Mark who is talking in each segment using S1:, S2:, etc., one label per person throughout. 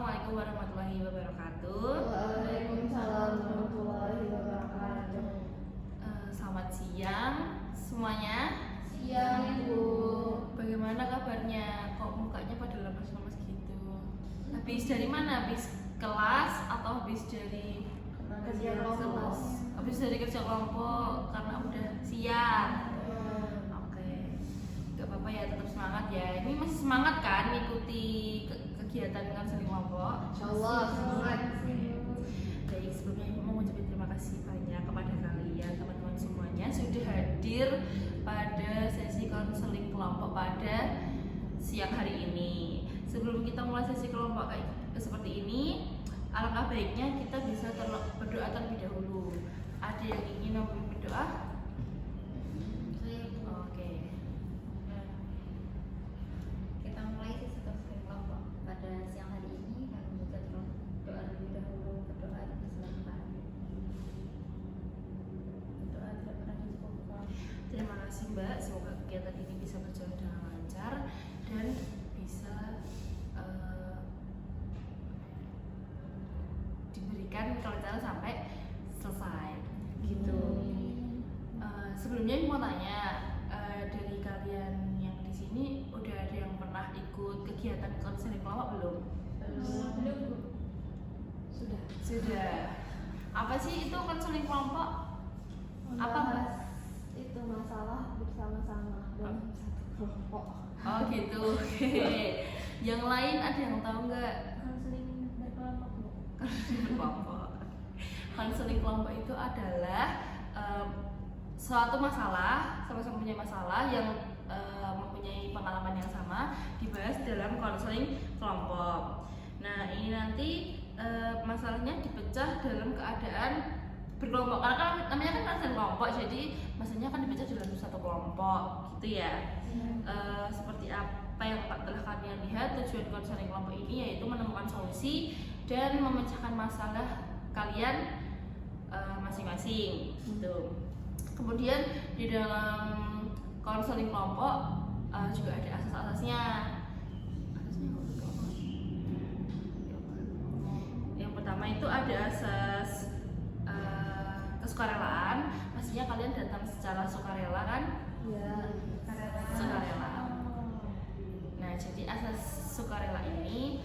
S1: Assalamualaikum warahmatullahi wabarakatuh.
S2: Waalaikumsalam warahmatullahi wabarakatuh.
S1: Selamat siang semuanya.
S2: Siang Ibu.
S1: Bagaimana kabarnya? Kok mukanya pada lemes-lemes gitu? Habis dari mana? Habis kelas atau habis dari
S2: Kerja kelompok.
S1: Habis dari kerja kelompok karena udah siang. Oke, gak apa-apa ya, tetap semangat ya. Ini masih semangat kan mengikuti kegiatan konseling kelompok?
S2: Insyaallah semangat.
S1: Baik, sebelumnya Ibu mau ngucapin terima kasih banyak kepada kalian teman-teman semuanya sudah hadir pada sesi konseling kelompok pada siang hari ini. Sebelum kita mulai sesi kelompok kayak seperti ini, alangkah baiknya kita bisa berdoa terlebih dahulu. Ada yang ingin memimpin berdoa? Oke.
S3: Kita mulai sesi konseling kelompok pada siang hari ini. Kami membaca doa terlebih dahulu. Berdoa dipersilakan.
S1: Berdoa tidak pernah dicukupkan. Terima kasih Mbak, semoga kegiatan ini bisa berjalan dengan lancar dan bisa diberikan kelancaran sampai selesai gitu. Sebelumnya mau tanya, dari kalian yang di sini udah ada yang pernah ikut kegiatan konseling kelompok belum?
S2: Belum.
S1: Sudah. Apa sih itu konseling kelompok? Apa Mbak?
S2: Itu masalah bersama-sama dalam satu kelompok.
S1: Oh gitu. Oke. Yang lain ada yang tahu nggak?
S2: Konseling berkelompok Bu.
S1: Konseling kelompok. Konseling kelompok itu adalah suatu masalah, sama-sama punya masalah yang mempunyai pengalaman yang sama dibahas dalam konseling kelompok. Nah ini nanti masalahnya dipecah dalam keadaan berkelompok, karena kan namanya kan konseling kelompok, jadi masalahnya kan dipecah dalam satu kelompok gitu ya. Seperti apa yang telah kalian lihat, tujuan konseling kelompok ini yaitu menemukan solusi dan memecahkan masalah kalian masing-masing gitu. Kemudian di dalam konseling kelompok juga ada asas-asasnya. Yang pertama itu ada asas kesukarelaan. Pastinya kalian datang secara sukarela kan?
S2: Iya.
S1: Sukarela. Nah, jadi asas sukarela ini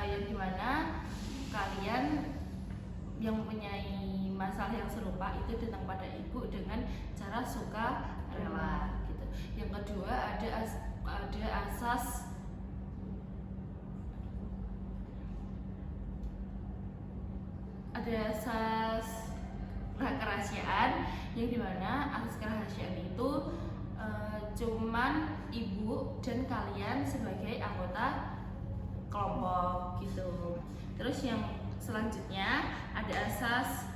S1: yang dimana kalian yang mempunyai masalah yang serupa itu datang pada ibu dengan cara sukarela gitu. Yang kedua ada asas kerahasiaan, yang dimana asas kerahasiaan itu cuman ibu dan kalian sebagai anggota kelompok gitu. Terus yang selanjutnya ada asas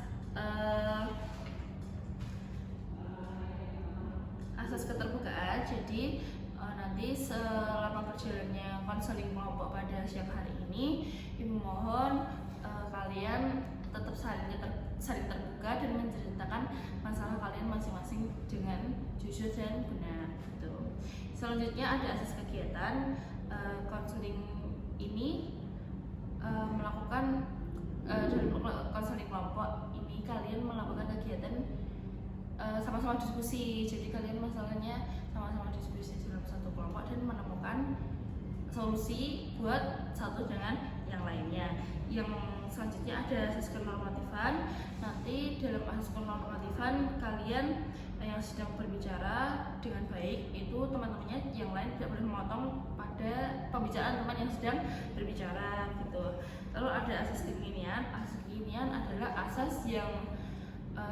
S1: keterbukaan. Jadi nanti selama berjalannya konseling kelompok pada siang hari ini, Ibu mohon kalian tetap saling terbuka dan menceritakan masalah kalian masing-masing dengan jujur dan benar gitu. Selanjutnya ada asas kegiatan. Konseling ini melakukan dalam konseling kelompok ini kalian melakukan kegiatan sama-sama diskusi. Jadi kalian masalahnya sama-sama diskusi dalam satu kelompok dan menemukan solusi buat satu dengan yang lainnya. Yang selanjutnya ada asas kenormatifan. Nanti dalam asas kenormatifan kalian yang sedang berbicara dengan baik itu teman-temannya yang lain tidak boleh memotong pada pembicaraan teman yang sedang berbicara gitu. Lalu ada asas kekinian. Asas kekinian adalah asas yang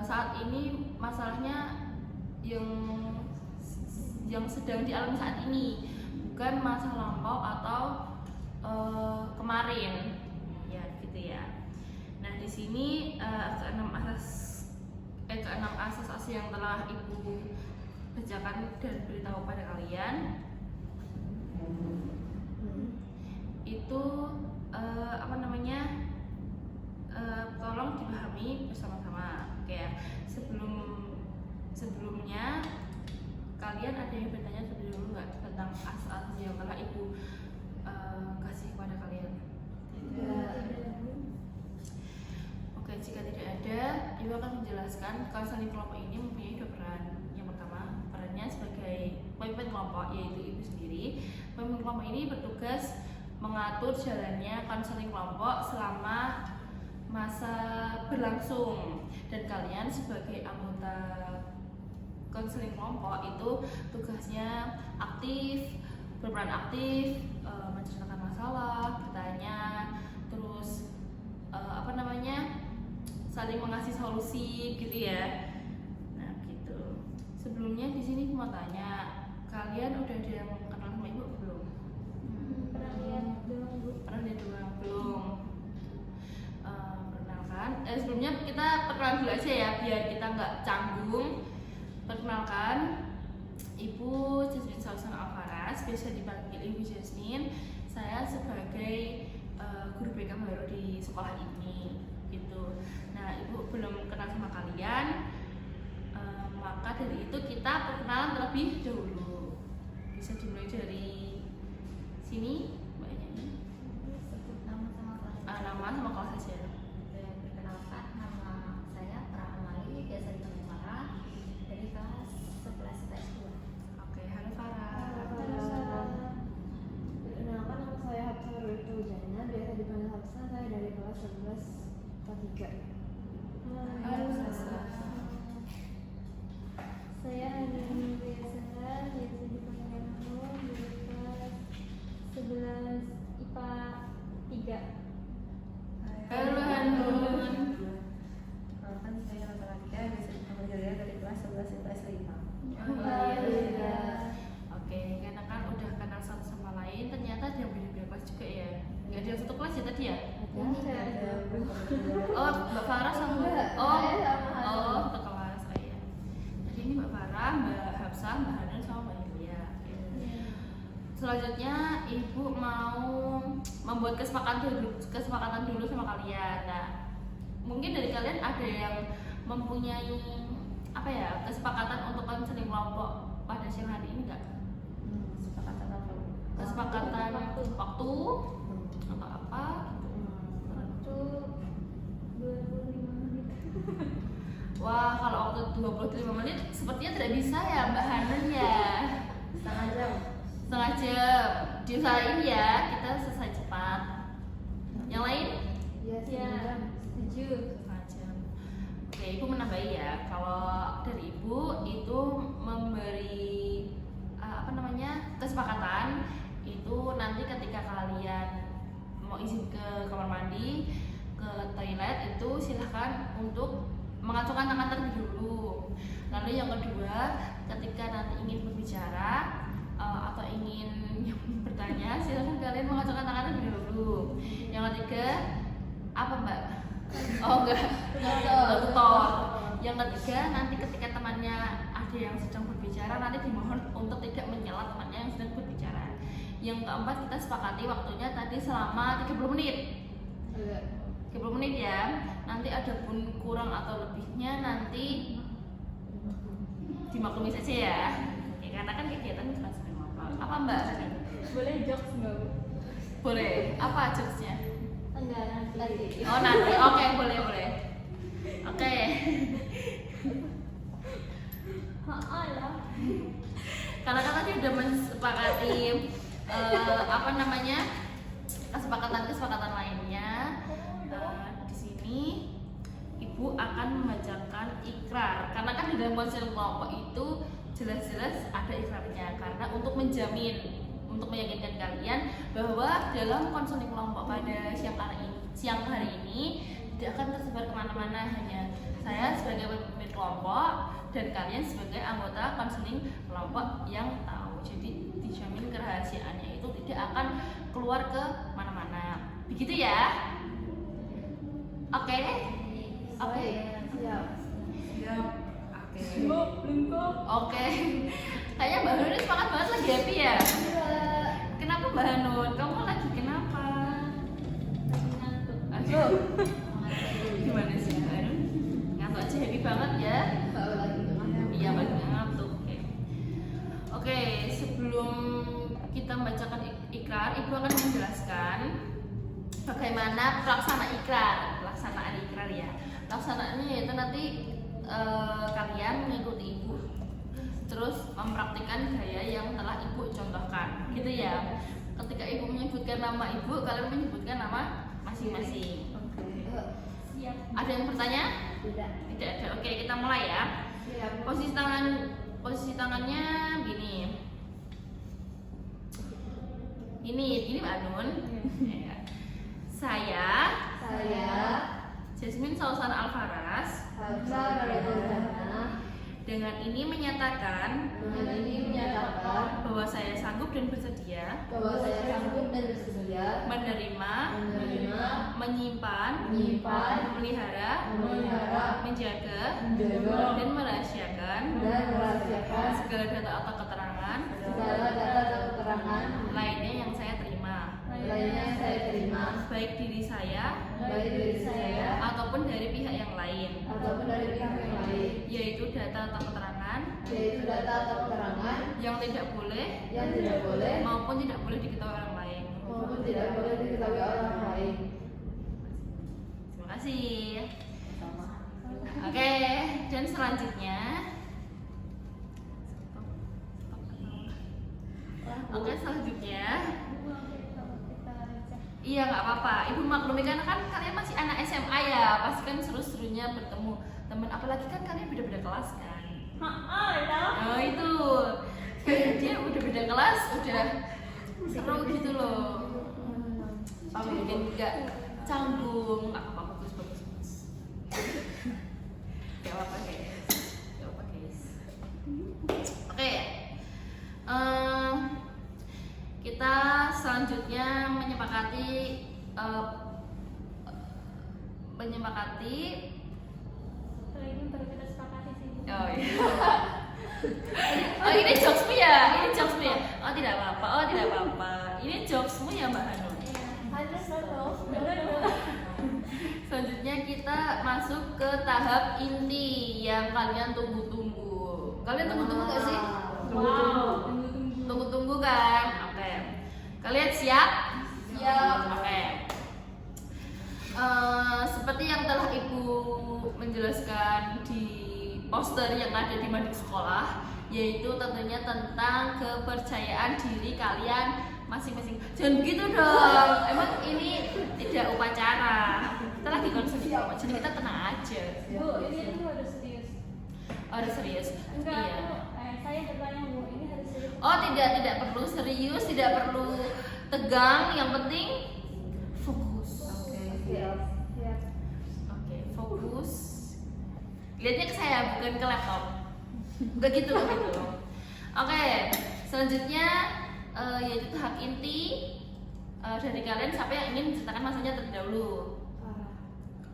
S1: saat ini masalahnya yang sedang dialami saat ini, bukan masa lampau atau kemarin ya gitu ya. Nah di sini keenam asas yang telah Ibu bacakan dan beritahu pada kalian itu tolong dipahami bersama-sama. Oke, sebelumnya kalian ada yang bertanya terlebih dahulu nggak tentang asas yang telah Ibu kasih kepada kalian? menjelaskan konseling kelompok ini mempunyai 2 peran. Yang pertama, perannya sebagai pemimpin kelompok, yaitu ibu sendiri. Pemimpin kelompok ini bertugas mengatur jalannya konseling kelompok selama masa berlangsung, dan kalian sebagai anggota konseling kelompok itu tugasnya aktif, berperan aktif, menceritakan masalah, bertanya, terus saling mengasih solusi gitu ya. Nah gitu. Sebelumnya di sini mau tanya, kalian udah ada yang kenal sama ibu belum?
S2: Pernah lihat doang Bu.
S1: Pernah lihat doang belum? Perkenalkan. Sebelumnya kita perkenalan dulu aja ya, biar kita nggak canggung. Perkenalkan, Ibu Jasmine Salsana Alvaras, biasa dipanggil Ibu Jasmine. Saya sebagai guru BK baru di sekolah ini, gitu. Nah, Ibu belum kenal sama kalian, maka dari itu kita perkenalan terlebih dahulu. Bisa dimulai dari sini, Mbaknya.
S3: Sebut nama sama kelas.
S1: Nama sama kelas saja.
S3: Perkenalkan, nama saya Pra Amali, biasa dipanggil Farah, dari kelas 11 IPS 2.
S1: Oke, halo Farah.
S2: Perkenalkan, nama saya Hafsah Rutu Jana, biasa dipanggil Hafsah. Saya dari kelas 11 IPA 3.
S1: Halo Hafsah.
S2: Saya Hanum Biasa, biasa dipanggil Hanum, dari kelas 11 IPA 3.
S1: Halo Hanun.
S4: Kan saya Natalika, biasa dipanggil Julia dari kelas 11 IPS 5.
S1: Iya. Oke, karena kan udah kenal satu sama lain, ternyata ada yang beda-beda kelas juga ya. Nggak ada yang satu kelas ya tadi ya? Oh, Mbak Farah sama satu kelas. Oh iya. Jadi ini Mbak Farah, Mbak Hafsah, Mbak Hanun sama Mbak Yulia. Selanjutnya Ibu mau membuat kesepakatan dulu sama kalian. Nah, mungkin dari kalian ada yang mempunyai kesepakatan untuk konseling kelompok pada siang hari ini nggak?
S4: Kesepakatan apa?
S1: Kesepakatan waktu atau apa gitu.
S2: Waktu 25 menit.
S1: Wah, kalau waktu 25 menit sepertinya tidak bisa ya Mbak Hanun ya.
S4: Setengah jam.
S1: Setengah jam. Diusahain ya, kita selesai cepat. Yang lain?
S2: Ya, setuju.
S1: Setengah jam. Oke, Ibu menambahi ya. Kalau dari Ibu itu memberi kesepakatan itu nanti ketika kalian mau izin ke kamar mandi, ke toilet itu silahkan untuk mengacungkan tangan terlebih dulu. Lalu yang kedua, ketika nanti ingin berbicara atau ingin bertanya, silahkan kalian mengacungkan tangan terlebih dulu. Yang ketiga, apa Mbak? Oh enggak, tutor. Yang ketiga, nanti ketika temannya ada yang sedang berbicara, nanti dimohon untuk tidak menyela temannya yang sedang berbicara. Yang keempat, kita sepakati waktunya tadi selama 30 menit. 30 menit ya. Nanti ada pun kurang atau lebihnya nanti dimaklumi saja ya. Ya karena kan kegiatan cuma sering ngobrol. Apa Mbak?
S2: Boleh jokes nggak Bu?
S1: Boleh. Apa jokesnya?
S2: Enggak, nanti.
S1: Oh nanti. Oke, boleh. Oke. Karena kan tadi udah mensepakati kesepakatan lainnya. Di sini Ibu akan membacakan ikrar. Karena kan di dalam konseling kelompok itu jelas-jelas ada ikrarnya. Karena untuk meyakinkan kalian bahwa dalam konseling kelompok pada siang hari ini tidak akan tersebar kemana-mana, hanya saya sebagai pemimpin kelompok dan kalian sebagai anggota konseling kelompok yang tahu. Jadi dijamin kerahasiaannya itu tidak akan keluar ke mana-mana. Begitu ya? Oke? Oke.
S2: Siap.
S1: Oke. Kayaknya Mbak Hanun semangat banget, lagi happy ya? Kenapa Mbak Hanun? Kamu lagi kenapa?
S2: Lagi ngantuk.
S1: Aduh. Gimana sih Mbak Hanun? Ngantuk aja happy banget ya? Iya, lagi ngantuk. Oke, sebelum kita membacakan ikrar, Ibu akan menjelaskan bagaimana pelaksanaan ikrar ya. Pelaksanaannya yaitu nanti kalian mengikuti ibu, terus mempraktikkan gaya yang telah ibu contohkan, gitu ya. Ketika ibu menyebutkan nama ibu, kalian menyebutkan nama masing-masing.
S3: Siap.
S1: Ada yang bertanya?
S2: Tidak.
S1: Tidak ada. Oke, kita mulai ya.
S2: Siap.
S1: Posisi tangannya gini. Ini Mbak Nun. Ya. Saya Jasmine Sausana Alfaras
S2: Hafsa Ramadana
S1: dengan ini menyatakan bahwa saya sanggup dan bersedia
S2: bahwa saya sanggup dan bersedia
S1: menerima, menyimpan, memelihara, menjaga, dan merahasiakan segala data atau keterangan lainnya yang saya terima, baik diri saya ataupun dari pihak yang lain, yaitu data atau keterangan yang tidak boleh maupun tidak boleh diketahui orang lain. Terima kasih. Oke, dan selanjutnya iya nggak apa-apa, ibu maklumi karena kan kalian masih anak SMA ya, pasti kan seru-serunya bertemu teman, apalagi kan kalian beda-beda kelas kan. Oh itu, kayak dia udah beda kelas, udah seru gitu loh. Bikin nggak canggung, nggak apa-apa, bagus. Gak apa-apa guys. Oke. Kita selanjutnya menyepakati
S3: Kalau ini baru kita sepakati sih.
S1: oh iya. Oh ini jokesmu ya? Oh tidak apa-apa. Ini jokesmu ya Mbak Hanum? Selanjutnya kita masuk ke tahap inti yang kalian tunggu-tunggu. Kalian tunggu-tunggu gak sih? Tunggu-tunggu kan? Oke. Kalian siap? Oke. Seperti yang telah Ibu menjelaskan di poster yang ada di mading sekolah, yaitu tentunya tentang kepercayaan diri kalian masing-masing. Jangan begitu dong. Emang ini tidak upacara. Kita lagi konseling kok. Jadi kita tenang aja.
S3: Bu, ini harus serius.
S1: Oh, harus serius.
S3: Enggak,
S1: Iya.
S3: saya bertanya Bu, ini harus serius.
S1: Oh, tidak perlu serius, tidak perlu tegang. Yang penting fokus. Oke, fokus. Lihatnya ke saya, bukan ke laptop. Enggak gitu. Oke, selanjutnya yaitu tahap inti dari kalian. Siapa yang ingin menceritakan masanya terlebih dahulu?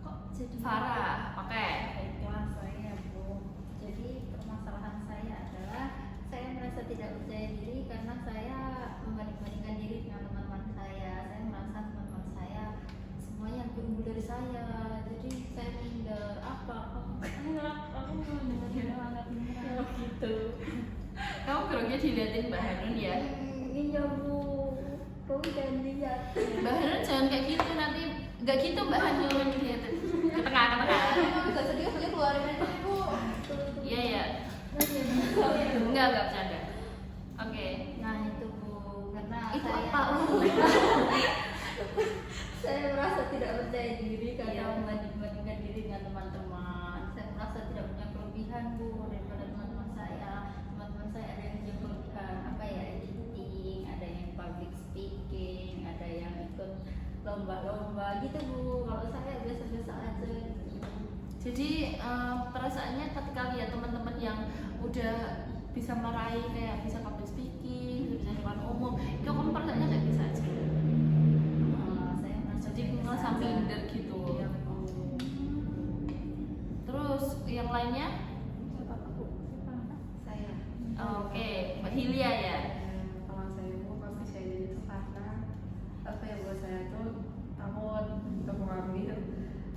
S3: Kok jadi
S1: Farah. Oke.
S3: Baiklah, saya Bu. Jadi permasalahan saya adalah saya merasa tidak percaya diri karena saya membanding-bandingkan diri dengan teman-teman saya. Saya merasa teman-teman saya semuanya lebih unggul dari saya. Jadi saya minder. Aku mau dengerin banget gitu.
S1: Kamu groginya diliatin Mbak Hanun ya?
S3: Iya Bu, kamu jangan lihat.
S1: Mbak Hanun jangan kayak gitu nanti. Nggak gitu Mbak Hanun, diliatin ke tengah.
S2: Bisa serius aja keluarin aja Bu.
S1: Iya. Enggak bercanda. Oke.
S3: Nah itu Bu, karena
S1: Itu
S3: saya
S1: apa?
S3: saya merasa tidak percaya diri karena membanding-bandingkan diri dengan teman-teman. Saya merasa tidak punya kelebihan Bu daripada teman-teman saya. Teman-teman saya ada yang punya kelebihan editing, ada yang public speaking, ada yang ikut lomba-lomba gitu Bu. Kalau saya biasa-biasa aja gitu.
S1: Jadi perasaannya ketika lihat teman-teman yang udah bisa meraih kayak bisa public speaking, bisa di depan umum, itu kamu perasaannya kayak bisa aja.
S3: Saya merasa
S1: Jadi
S3: biasa
S1: ngerasa
S3: aja.
S1: minder gitu.
S3: Iya, Bu.
S1: Terus yang lainnya?
S3: Saya
S1: Oke, Mbak Hilia ya.
S4: Kalau saya mau percaya diri itu karena apa ya, buat saya tuh takut untuk mengambil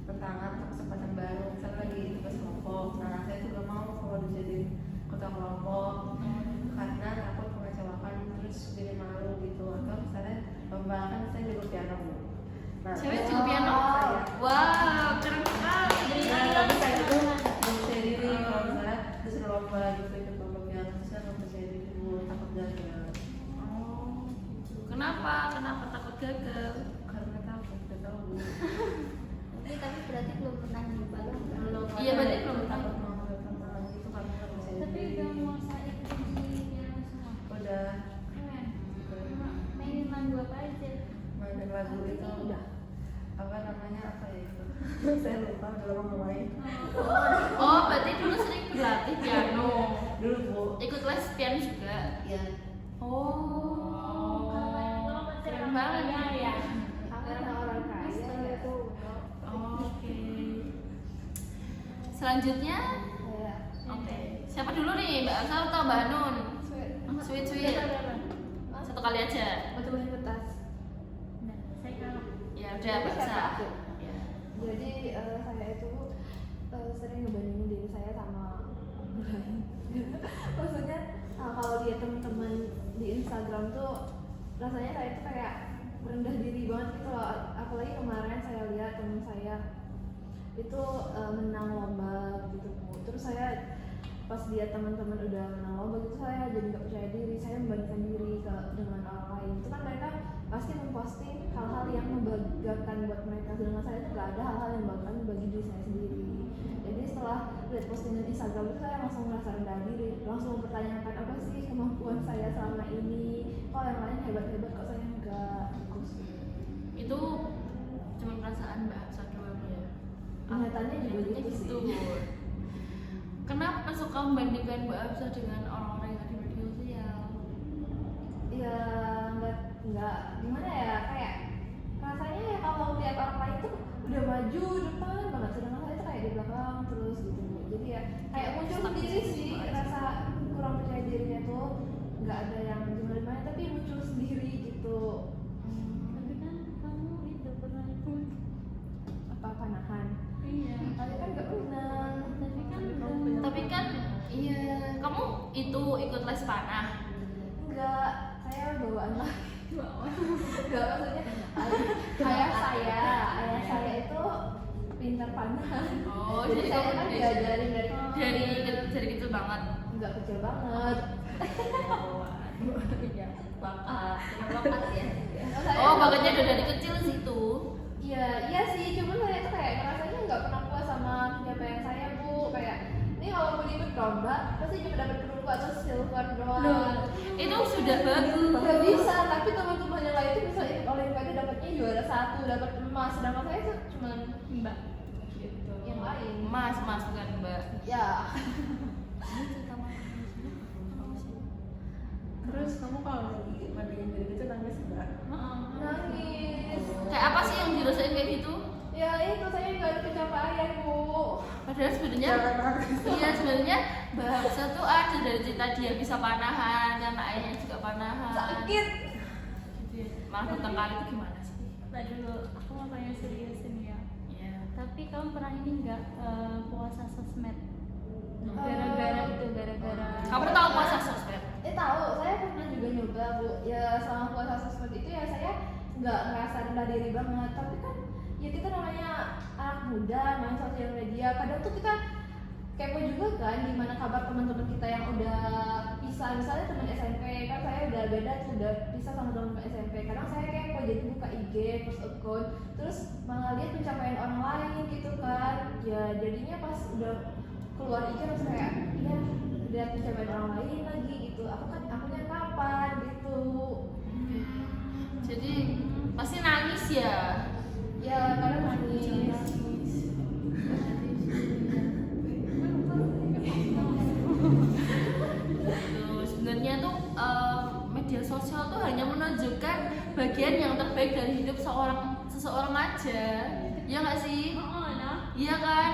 S4: tantangan atau kesempatan baru. Misalnya lagi tugas kelompok, nah saya tuh gak mau kalau dijadiin ketua kelompok karena takut mengecewakan, terus jadi malu gitu. Atau misalnya lomba, kan saya jago piano Bu. Nah,
S1: Cewek jago piano?
S4: saya.
S1: Wow, keren sekali.
S4: Nah, tapi saya itu belum percaya diri Saya lupa udah lama nggak main.
S1: Oh, berarti dulu sering berlatih piano.
S4: Dulu Bu.
S1: Ikut les piano juga.
S4: Ya.
S1: Oh, keren banget ya.
S2: Karena orang kaya ya.
S1: Oke. Selanjutnya,
S2: Kayak
S1: oke. Siapa dulu nih, Mbak Elsa atau Mbak Hanun?
S2: sweet.
S1: Sweet. Satu kali aja.
S2: Betul-betul kertas.
S3: Nah, saya kalah.
S1: Ya udah, Mbak Elsa.
S2: Aku.
S1: Ya.
S2: Jadi saya itu sering ngebandingin diri saya sama orang lain. Maksudnya kalau lihat teman-teman di Instagram tuh rasanya saya itu kayak rendah diri banget gitu loh. Apalagi kemarin saya lihat teman saya itu menang lomba gitu Bu. Terus saya pas lihat teman-teman udah menang lomba gitu saya jadi nggak percaya diri. Saya membandingkan diri dengan orang lain. Itu kan mereka pasti memposting hal-hal yang membanggakan buat mereka, sedangkan saya itu nggak ada hal-hal yang membanggakan bagi diri saya sendiri. Jadi setelah lihat postingan Instagram itu saya langsung merasa rendah diri, langsung mempertanyakan apa sih kemampuan saya selama ini, kok yang lain hebat-hebat kok saya enggak.
S1: Itu cuma perasaan Mbak Elsa doang ya.
S2: Kenyataannya juga gitu sih.
S1: Kenapa suka membandingkan Mbak Elsa dengan orang-orang yang ada di media sosial?
S2: Ya nggak gimana ya, kayak rasanya ya kalau lihat orang lain tuh udah maju depan banget, sedangkan saya tuh kayak di belakang terus gitu. Jadi ya kayak muncul sendiri sih rasa kurang percaya dirinya tuh, nggak ada yang gimana-gimana tapi muncul sendiri gitu.
S3: Tapi kan kamu itu pernah ikut.
S2: Apa panahan?
S3: Iya.
S2: Tapi kan nggak pernah.
S1: Tapi kan, iya, kamu itu ikut les panah.
S2: Enggak, saya bawaan lagi. Enggak, maksudnya ayah saya itu pintar panahan.
S1: Oh,
S2: jadi
S1: jadi
S2: saya
S1: kamu
S2: kan
S1: dari-
S2: diajarin
S1: dari kecil banget.
S2: enggak kecil banget.
S3: Iya. Bakat. Bakat ya.
S1: Oh, bakatnya udah dari kecil situ.
S2: Iya sih, cuman saya tuh kayak ngerasanya nggak pernah puas sama pencapaian saya Bu. Kayak ini kalau mau ikut lomba pasti cuma dapat perunggu atau silver doang.
S1: Itu sudah bagus.
S2: Nggak bisa, tapi teman-teman yang lain tuh bisa ikut olimpiade dapatnya juara 1, dapat emas, sedangkan saya tuh cuman
S3: Mbak. Gitu.
S2: yang lain.
S1: Mas bukan Mbak.
S2: Ya,
S4: Terus kamu kalau lagi bandingin diri gitu nangis nggak?
S2: nangis.
S1: Kayak apa sih yang dirasain kayak gitu?
S2: Ya itu saya nggak ada pencapaian Bu.
S1: Padahal sebenarnya,
S4: Jangan nangis.
S1: iya sebenarnya Mbak Elsa tuh ada dari cerita dia bisa panahan karena ayahnya juga panahan.
S2: Sakit.
S1: Gitu ya. Malah bertengkar itu gimana sih?
S3: Mbak dulu, aku mau tanya serius ini ya.
S1: Iya.
S3: Tapi kamu pernah ini nggak puasa sosmed? Gara-gara
S1: Kamu tahu puasa sosmed?
S2: Tahu, saya pernah juga nyoba Bu. Ya selama puasa sosmed itu ya saya nggak ngerasa rendah diri banget. Tapi kan ya kita namanya anak muda main sosial media, kadang tuh kita kepo juga kan gimana kabar teman-teman kita yang udah pisah. Misalnya teman SMP kan saya udah beda tuh, udah pisah sama teman-teman SMP. Kadang saya kepo jadi buka IG, post account, terus malah lihat pencapaian orang lain gitu kan. Ya jadinya pas udah keluar IG terus kayak ya lihat pencapaian orang lain lagi gitu. Akunya kapan gitu.
S1: Jadi pasti nangis ya.
S2: Ya kadang nangis.
S1: Tuh, sebenarnya tuh media sosial tuh hanya menunjukkan bagian yang terbaik dari hidup seseorang aja, ya nggak sih? Iya kan?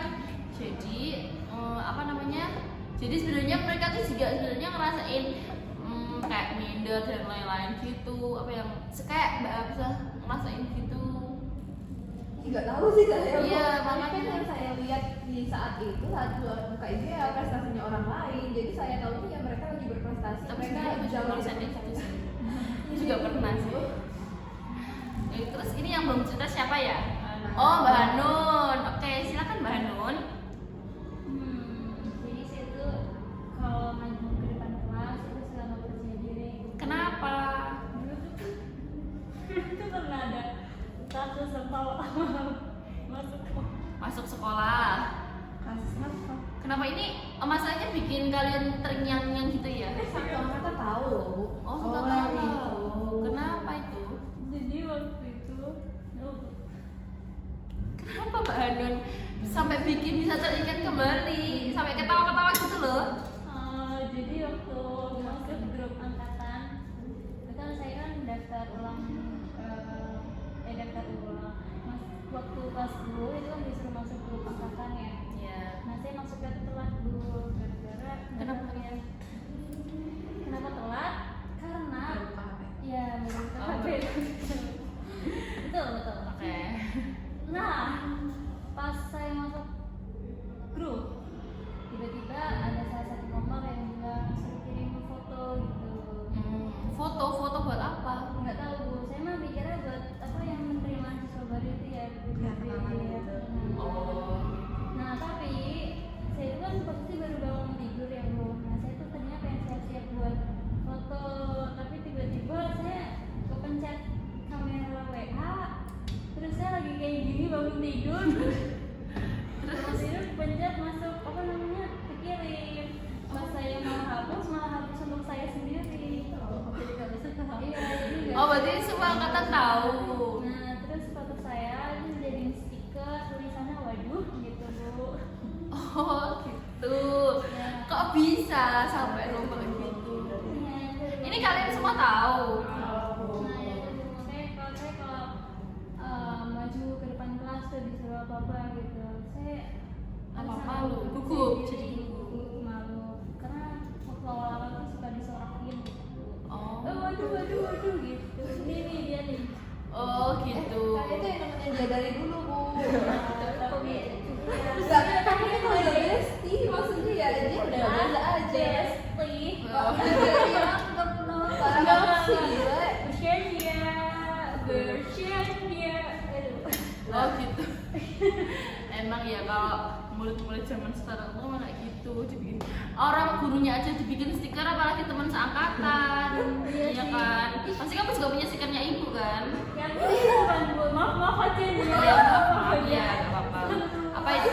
S1: Jadi apa namanya? Jadi sebenarnya mereka tuh juga sebenarnya ngerasain kayak minder dan lain-lain gitu. Apa yang kayak Mbak bisa ngerasain gitu?
S2: Nggak tahu sih saya.
S1: Iya,
S2: makanya kan
S1: makanya.
S2: yang saya lihat di saat itu saat buka IG ya prestasinya orang lain. Jadi saya tahu tuh ya mereka lagi berprestasi.
S1: Tapi
S2: Mereka
S1: sebenarnya aku juga
S2: jauh
S1: ngerasain
S2: dari
S1: itu
S2: saya.
S1: sih. Aku juga pernah sih. Terus ini yang belum cerita siapa ya? Oh, Mbak Hanun. Oke, silakan Mbak Hanun.
S3: Jadi saya tuh kalau maju ke depan kelas itu suka nggak percaya diri.
S1: Kenapa?
S3: Dulu tuh itu pernah ada kasus sekolah
S1: Masuk sekolah.
S4: Kasus apa?
S1: Kenapa ini masalahnya bikin kalian terngiang-ngiang gitu ya?
S2: Satu angkatan tahu.
S1: Oh,
S2: Oh,
S1: nggak tahu.
S2: gitu.
S1: Kenapa itu?
S3: Jadi waktu itu
S1: Kenapa kenapa Mbak Hanun sampai bikin bisa teringat kembali sampai ketawa-ketawa gitu loh?
S3: Jadi waktu masuk grup angkatan itu kan saya kan daftar ulang waktu kelas 10 itu kan disuruh masuk grup angkatan ya.
S1: Iya.
S3: Nah saya masuknya tuh telat dulu gara-gara
S1: Kenapa?
S3: ya. Kenapa telat? Karena ya belum
S1: Oh,
S3: HP. Betul.
S1: Oke.
S3: Nah pas saya masuk grup tiba-tiba ada salah satu nomor yang bilang suruh kirim foto gitu.
S1: Foto buat apa?
S3: Nggak tahu Bu, saya mah mikirnya buat apa yang menerima mahasiswa baru itu ya
S4: kenangan gitu.
S1: Oh.
S3: Nah tapi saya itu kan posisi baru bangun tidur ya Bu. Nah saya tuh tadinya pengen siap-siap buat foto, tapi tiba-tiba saya kepencet kamera WA, terus saya lagi kayak gini bangun tidur, terus tidur kepencet masuk apa namanya kekirim. Pas saya mau hapus malah hapus untuk saya sendiri. Jadi nggak bisa ke HP. Iya, jadi nggak
S1: Oh, berarti semua angkatan tahu.
S3: Nah, terus foto saya itu dijadiin stiker tulisannya waduh gitu Bu.
S1: Oh, gitu.
S3: Ya.
S1: Kok bisa sampai lupa gitu?
S3: Iya, itu.
S1: Ini kalian semua tahu.
S3: Nah, ya itu Bu. Makanya kalau saya maju ke depan kelas tuh disuruh apa-apa gitu. Saya
S1: Apa-apa
S3: alasan
S1: lu?
S3: untuk
S1: Gugup,
S3: sendiri,
S1: jadi
S3: gugup, malu. Karena waktu awal-awal tuh suka disorakin gitu.
S1: Oh.
S3: Waduh gitu. Ini nih dia nih.
S1: Oh, gitu.
S2: Kalian tuh yang nemenin dia dari dulu Bu.
S3: Tapi
S2: Enggak, tapi itu udah besti, maksudnya ya dia udah ada aja.
S3: Besti.
S1: Oh.
S2: Parah banget sih gila.
S3: Versionnya.
S1: Oh, gitu. Emang ya kalau murid-murid zaman sekarang tuh emang kayak gitu dibikin. Orang gurunya aja dibikin stiker apalagi teman seangkatan.
S3: Iya
S1: Iya
S3: sih.
S1: kan? Pasti kamu juga punya stikernya ibu kan?
S3: Yang itu kan Bu, maaf aja nih.
S1: Iya, maaf ya, enggak apa-apa. Apa itu?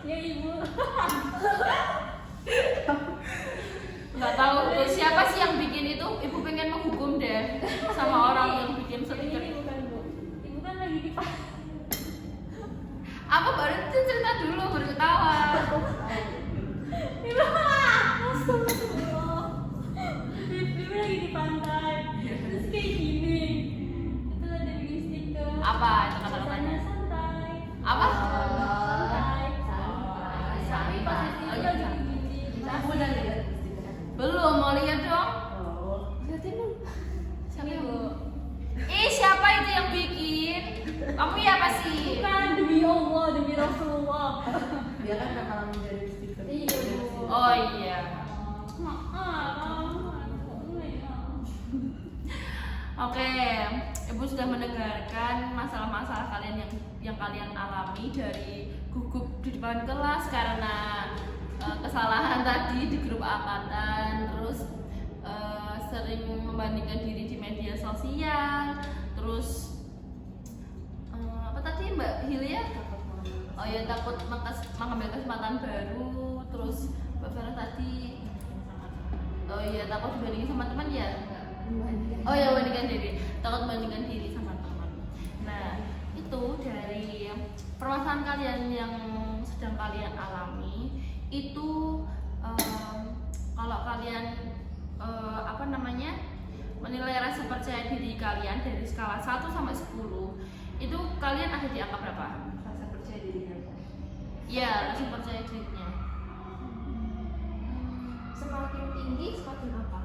S3: Ya Ibu.
S1: Nggak tahu tuh siapa sih yang bikin itu? Ibu pengen menghukum deh sama orang yang bikin stiker.
S3: Ini bukan Bu. Ibu kan lagi di
S1: Apa baru itu cerita dulu baru ketawa.
S3: Ibu astagfirullah. Ibu lagi di pantai. Terus kayak gini. Itu ada bikin stiker.
S1: Apa itu kata-katanya?
S3: Rasanya santai.
S1: Apa?
S3: Santai. Tapi pas
S1: Oh,
S3: itu
S1: iya,
S3: lagi
S1: santai.
S3: gini.
S4: Aku udah lihat stikernya.
S1: Belum mau lihat dong.
S4: Oh.
S2: Liatin dong.
S3: Ini Bu.
S1: Siapa itu yang bikin? Kamu ya apa sih?
S3: Bukan demi Allah, demi Rasulullah.
S4: Dia kan bakalan menjadi stiker.
S3: Iya, Bu.
S1: Oh iya. Oke, Ibu sudah mendengarkan masalah-masalah kalian yang kalian alami dari gugup di depan kelas karena kesalahan tadi di grup angkatan, terus sering membandingkan diri di media sosial, terus apa tadi Mbak Hilya? Oh ya takut mengambil kesempatan baru, terus Mbak Vera tadi oh iya takut dibandingin sama teman ya? Oh ya bandingkan diri, takut bandingkan diri sama teman. Nah itu dari permasalahan kalian yang sedang kalian alami itu kalau kalian apa namanya menilai rasa percaya diri kalian dari skala 1 sampai 10 itu kalian ada di angka berapa?
S4: Rasa percaya dirinya.
S1: Iya, rasa percaya dirinya.
S2: Semakin tinggi semakin apa?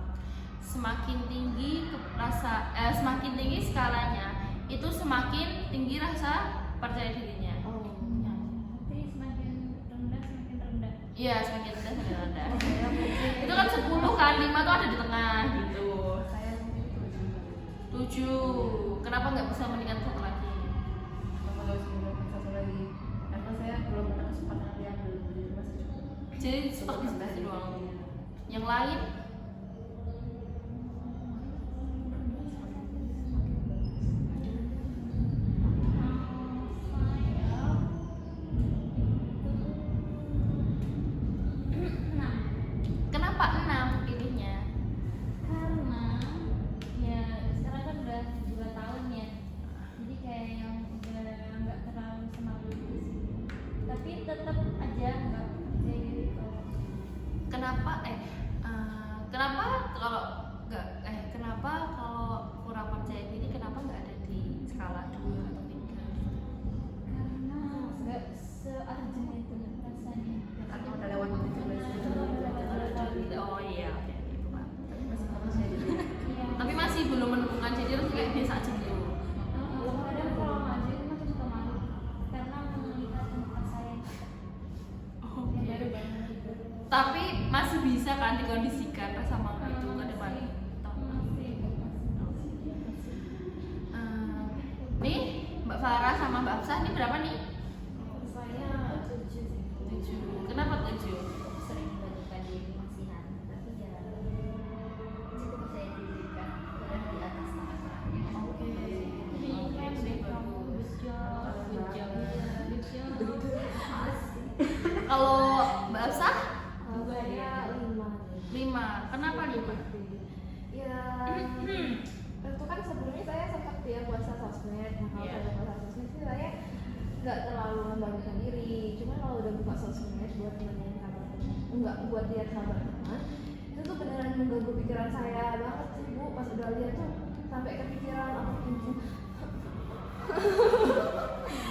S1: Semakin tinggi semakin tinggi skalanya itu semakin tinggi rasa percaya dirinya.
S2: Oh.
S3: Tapi semakin rendah semakin rendah.
S1: Iya, semakin rendah semakin rendah. Itu kan 10 kan, 5 tuh ada di tengah gitu.
S4: Saya mungkin
S1: 7. Kenapa nggak bisa meningkat satu lagi?
S4: Kalau harus meningkat satu lagi, karena saya belum pernah kesempatan lihat dulu, jadi masih cukup.
S1: Jadi seperti itu doang. Yang lain? Kenapa 6 pilihnya?
S3: Karena ya sekarang kan udah 2 tahun ya, jadi kayak yang udah nggak terlalu sama lulus tetap aja nggak percaya diri kalau
S1: kenapa kalau nggak kenapa kalau kurang percaya diri kenapa nggak ada di skala 2 atau 3?
S3: karena nggak se-urgent itu rasanya.
S4: Atau udah lewat 17
S1: Oh iya, oke, itu Pak.
S4: masih nggak percaya diri.
S3: Iya.
S1: Tapi masih belum menemukan, jadi harus kayak biasa aja dulu.
S3: Kadang kalau maju itu masih suka malu karena melihat tempat saya yang baru banget itu.
S1: Tapi masih bisa kan dikondisikan rasa malu itu ke depan. Nih Mbak Farah sama Mbak Hafsah ini berapa nih?
S3: Saya 7.
S1: 7. Kenapa 7?
S3: Sering melakukan diri masihan, tapi ya cukup percaya diri kan berada di atas tangga.
S1: Oke. Kalau Mbak Hafsah
S2: Saya
S1: 5. Kenapa 5?
S2: Ya, itu kan sebelumnya saya sempat ya puasa sosmed. Nah kalau
S1: Iya.
S2: saya puasa sosmed sih saya nggak terlalu membanggakan diri. Cuma kalau udah buka sosmed buat temenin kabar teman, nggak buat lihat kabar teman, itu tuh beneran mengganggu pikiran saya banget sih Bu. Pas udah lihat tuh sampai kepikiran apa gitu.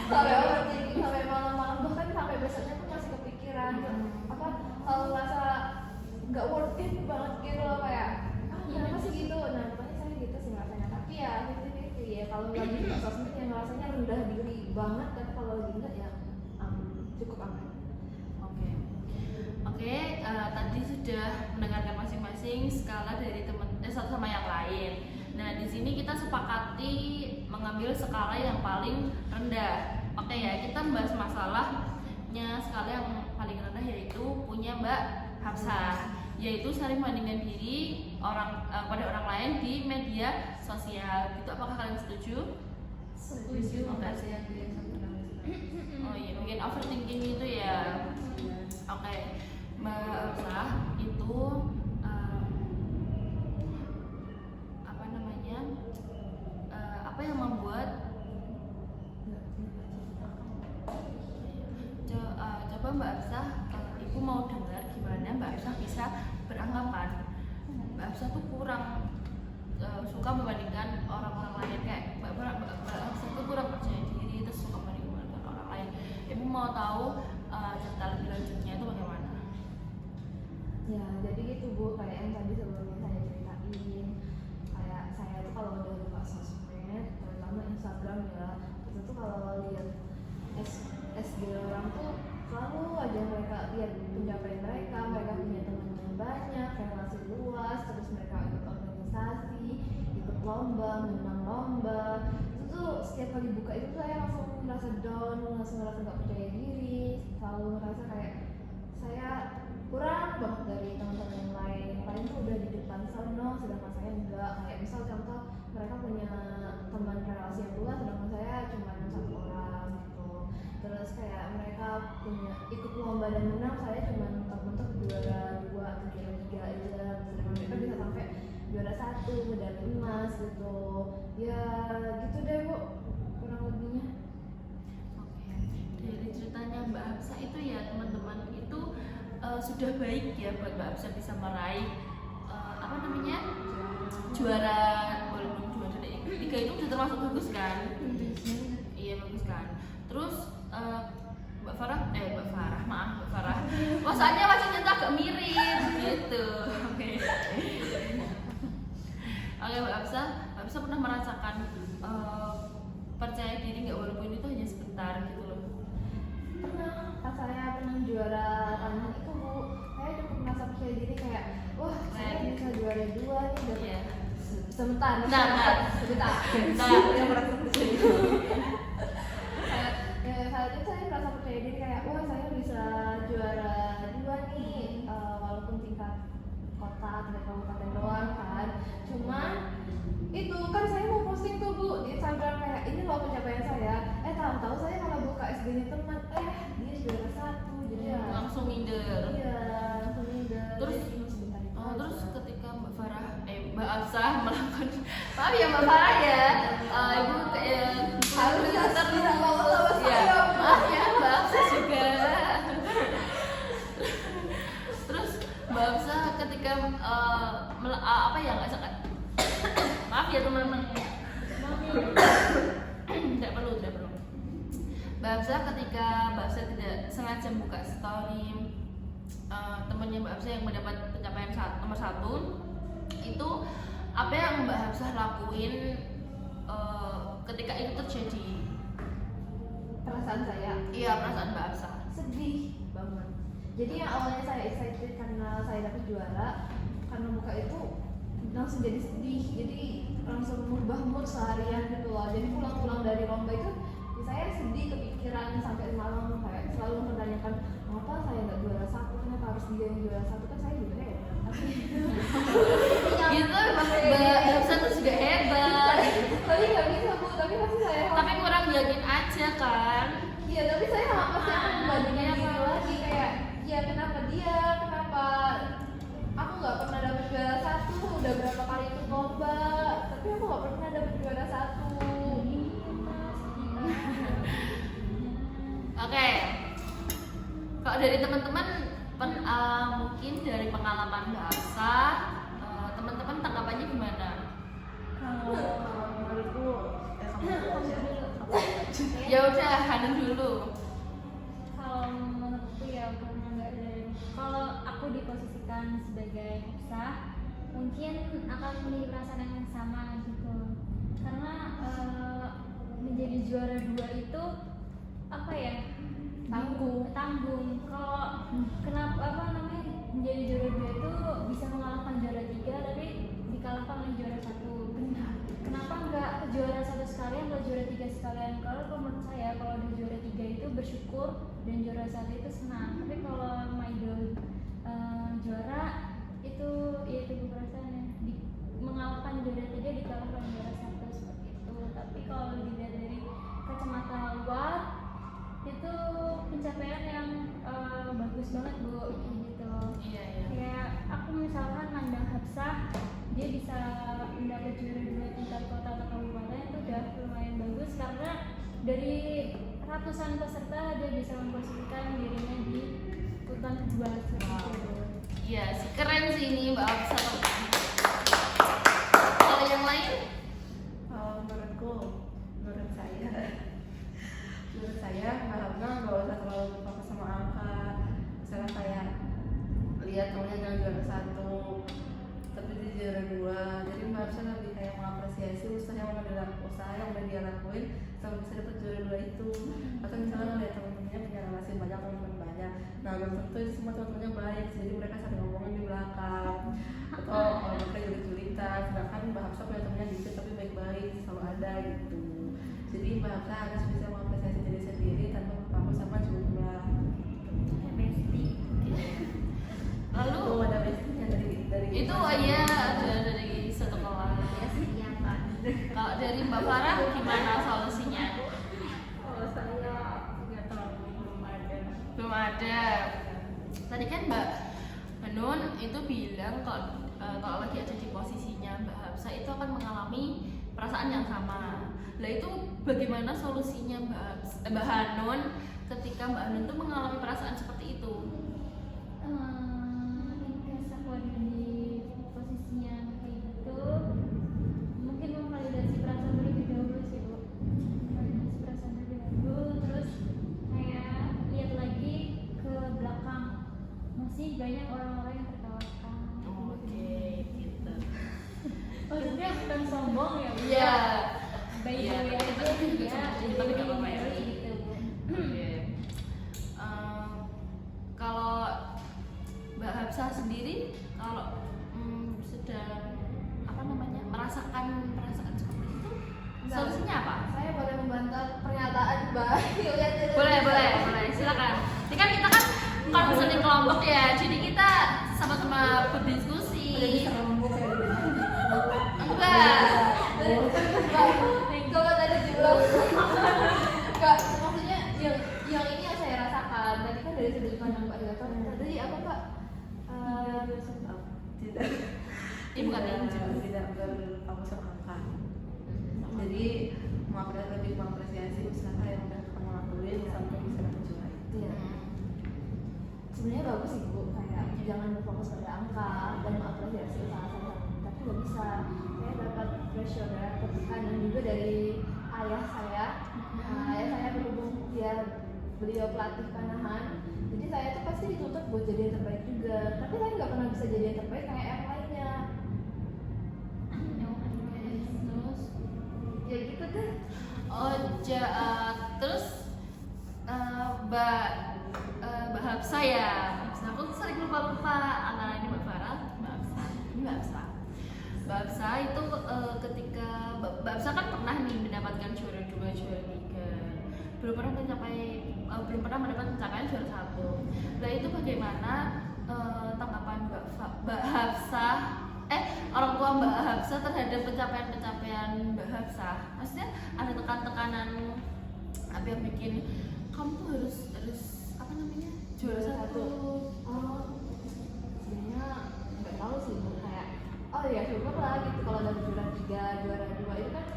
S2: Sampai overthinking, sampai malam-malam, bahkan sampai besoknya tuh masih kepikiran apa kalau ngerasa nggak worth it banget gitu loh, kayak kenapa sih gitu. Nah makanya saya gitu sih rasanya, tapi ya 50-50 ya. Kalau lagi buka sosmed yang rasanya rendah diri banget, tapi kalau lagi enggak ya cukup aman.
S1: Oke, tadi sudah mendengarkan masing-masing skala dari teman satu sama yang lain. Nah, di sini kita sepakati mengambil skala yang paling rendah. Oke ya, kita membahas masalahnya skala yang paling rendah yaitu punya Mbak Hafsah, yaitu sering membandingkan diri pada orang lain di media sosial. Itu apakah kalian setuju?
S3: Setuju.
S1: Oke.
S4: Percaya diri sampai nangis.
S1: Oh iya, mungkin overthinking itu ya. Oke, Mbak Hafsah itu apa namanya? Apa yang membuat coba Mbak Hafsah, Ibu mau dengar gimana Mbak Hafsah bisa beranggapan Mbak Hafsah tuh kurang suka membandingkan orang-orang lain, kayak Mbak Hafsah tuh kurang percaya diri terus suka membandingkan orang lain. Ibu mau tahu cerita lebih lanjutnya itu bagaimana?
S2: Ya jadi gitu Bu, kayak yang tadi sebelumnya saya ceritain, kayak saya tuh kalau udah buka sosmed, terutama Instagram ya, itu tuh kalau lihat SG orang tuh selalu aja mereka lihat pencapaian mereka punya teman yang banyak, relasi luas, terus mereka ikut organisasi, ikut lomba, menang lomba. Itu tuh setiap kali buka itu tuh saya langsung merasa down, langsung merasa nggak percaya diri, selalu merasa kayak saya kurang banget dari teman-teman yang lain tuh udah di depan sono, sedangkan saya enggak. Kayak misal contoh mereka punya teman relasi yang luas, sedangkan saya cuma 1 orang gitu. Terus kayak mereka punya ikut lomba dan menang, saya cuma mentok-mentok juara 2 atau juara 3 aja, sedangkan mereka bisa sampai juara 1, medali emas gitu. Ya gitu deh Bu, kurang lebihnya.
S1: Oke, dari ceritanya Mbak Hafsah itu ya teman-teman itu sudah baik ya buat Mbak Hafsah bisa meraih apa namanya juara, walaupun juara 3 itu sudah termasuk bagus kan? Iya bagus kan. Terus Mbak Farah, maaf Mbak Farah. Maksudnya wajahnya tuh agak mirip gitu. Oke. Oke Mbak Hafsah pernah merasakan percaya diri nggak walaupun itu hanya sebentar gitu loh?
S2: Pernah, pas saya pernah juara tanah itu Bu, saya cukup merasa percaya diri kayak wah saya bisa juara 2 nih dapat.
S1: Iya.
S2: Sebentar.
S1: Nah.
S2: Yang merasa percaya diri. Saat itu saya merasa percaya diri kayak wah saya bisa juara 2 nih, walaupun tingkat kota, tingkat kabupaten doang kan. Cuman itu kan saya mau posting tuh Bu di Instagram kayak ini loh pencapaian saya. Tahu-tahu saya kalau buka SG-nya teman, dia juara 1, jadi ya
S1: Langsung minder.
S2: iya langsung minder.
S1: Terus
S2: Jadi cuma sebentar itu
S1: terus
S2: aja.
S1: ketika Mbak Hafsah melakukan maaf ya Mbak Farah ya, Ibu kayak
S2: Harusnya tidak mau sama
S1: ya,
S2: saya.
S1: maaf ya Mbak Hafsah juga Mbak Hafsah ketika Mbak Hafsah tidak sengaja buka story temannya Mbak Hafsah yang mendapat pencapaian nomor 1, itu apa yang Mbak Hafsah lakuin ketika itu terjadi?
S2: Perasaan saya
S1: Iya, perasaan Mbak Hafsah.
S2: sedih banget. Jadi yang awalnya saya excited karena saya dapat juara, karena buka itu langsung jadi sedih, jadi langsung merubah mood seharian gitu loh. Jadi pulang-pulang dari lomba itu ya saya sedih, kepikiran sampai malam, kayak selalu mempertanyakan kenapa saya nggak juara 1, kenapa harus dia yang juara 1, kan saya juga hebat.
S1: Gitu, Mbak Hafsah tuh juga hebat.
S2: Tapi nggak bisa Bu, tapi pasti saya
S1: Tapi kurang yakin aja kan?
S2: iya, tapi saya pasti akan membandingkan diri lagi kayak ya kenapa dia, kenapa aku nggak pernah dapat juara 1, udah berapa kali ikut lomba tapi aku nggak pernah dapat juara 1.
S1: Oke. Kalau dari teman-teman mungkin dari pengalaman Mbak Hafsah, teman-teman tanggapannya gimana?
S4: Kalau menurutku
S1: Ya udah, Hanum dulu.
S3: Kalau menurutku ya karena nggak ada, kalau aku diposisikan sebagai Hafsah mungkin akan memiliki perasaan yang sama gitu, karena menjadi juara 2 itu apa ya, tanggung. Kalau kenapa menjadi juara 2 itu bisa mengalahkan juara 3 tapi dikalahkan oleh juara 1. Kenapa nggak ke juara 1 sekalian atau juara 3 sekalian? Kalau menurut saya kalau di juara 3 itu bersyukur dan juara 1 itu senang. Tapi kalau my idol juara itu ya itu perasaannya mengalahkan juara 3 dikalahkan juara 1 seperti itu. Tapi kalau dilihat dari kacamata luar itu pencapaian yang bagus banget Bu gitu.
S1: Iya.
S3: Kayak aku misalkan mandang Hafsah, dia bisa mendapat juara 2 tingkat kota atau kabupaten itu udah lumayan bagus, karena dari ratusan peserta dia bisa memposisikan dirinya di urutan kedua seperti itu.
S1: Iya sih, keren sih ini Mbak Hafsah. Kalau yang lain?
S4: menurut saya Mbak Hafsah nggak usah terlalu fokus sama angka. Misalnya kayak lihat temennya jangan juara 1 tapi dia juara 2, jadi Mbak Hafsah lebih kayak mengapresiasi usaha yang udah dia lakuin sampai bisa dapat juara 2 itu. Atau misalnya lihat temen-temennya punya relasi banyak, teman banyak, nah belum tentu semua teman-temannya baik, jadi mereka sering ngomongin di belakang atau mereka julit-julitan, sedangkan Mbak Hafsah punya temennya dikit tapi baik-baik, selalu ada gitu. Jadi Mbak Hafsah harus bisa mengapresiasi diri sendiri tanpa berpaku sama jumlah.
S3: Bestie.
S1: Lalu
S4: Ada basic-nya dari
S1: itu iya ada dari satu kelas.
S3: Ya sih ya Pak.
S1: Kalau dari Mbak Farah gimana solusinya?
S3: Kalau saya nggak tahu,
S1: Belum ada. Tadi kan Mbak Hanun itu bilang kalau lagi ada di posisinya Mbak Hafsah itu akan mengalami perasaan yang sama. Lah itu bagaimana solusinya Mbak Hanun ketika Mbak Hanun itu mengalami perasaan seperti itu?
S3: Ketika aku ada di posisinya kayak gitu, mungkin memvalidasi perasaan terlebih dahulu sih Bu. Validasi perasaan terlebih dahulu, terus kayak lihat lagi ke belakang, masih banyak orang-orang yang tertawakan.
S1: Oke, gitu.
S3: Maksudnya bukan sombong ya Bu?
S1: Iya.
S3: By the
S1: Iya,
S3: way aja
S1: tapi
S3: ya,
S1: tapi nggak apa-apa ya.
S3: gitu Bu.
S1: Oke. Kalau Mbak Hafsah sendiri kalau sedang merasakan perasaan seperti itu, solusinya apa?
S2: Saya boleh membantah pernyataan Mbak Yulian.
S1: Boleh, silakan. Ini kan kita kan konseling kelompok ya, jadi kita sama-sama berdiskusi. Enggak.
S2: Kalau tadi dibilang enggak, maksudnya yang ini yang saya rasakan tadi kan dari sudut pandang Mbak Hilton. Tadi apa Pak?
S4: tidak
S1: Ini bukan tinju.
S4: tidak berpaku sama angka. Jadi lebih mengapresiasi usaha yang udah kamu lakuin sampai bisa dapat juara itu.
S2: Iya. Sebenarnya bagus sih Bu, kayak jangan berfokus pada angka dan mengapresiasi usaha saya. Tapi nggak bisa. Saya dapat pressure ya, tekanan juga dari ayah saya. Ayah saya berhubung dia beliau pelatih panahan, jadi saya tuh pasti dituntut buat jadi yang terbaik juga, tapi saya nggak pernah bisa jadi yang terbaik kayak yang lainnya.
S1: Terus
S2: Ya gitu deh.
S1: terus Mbak Hafsa ya. Aku sering lupa antara ini Mbak Farah, Mbak Hafsa. Ini Mbak Hafsa. Mbak Hafsa itu ketika Mbak Hafsa kan pernah nih mendapatkan juara 2, juara 3. Belum pernah mendapat pencapaian juara 1. Nah, itu bagaimana tanggapan Mbak Hafsa orang tua Mbak Hafsa terhadap pencapaian Mbak Hafsa? Maksudnya ada tekan-tekanan apa yang bikin kamu tuh harus apa namanya juara 1?
S2: Sebenarnya nggak tahu sih Bu, kayak oh ya syukur lah gitu kalau ada juara 3, juara 2 itu kan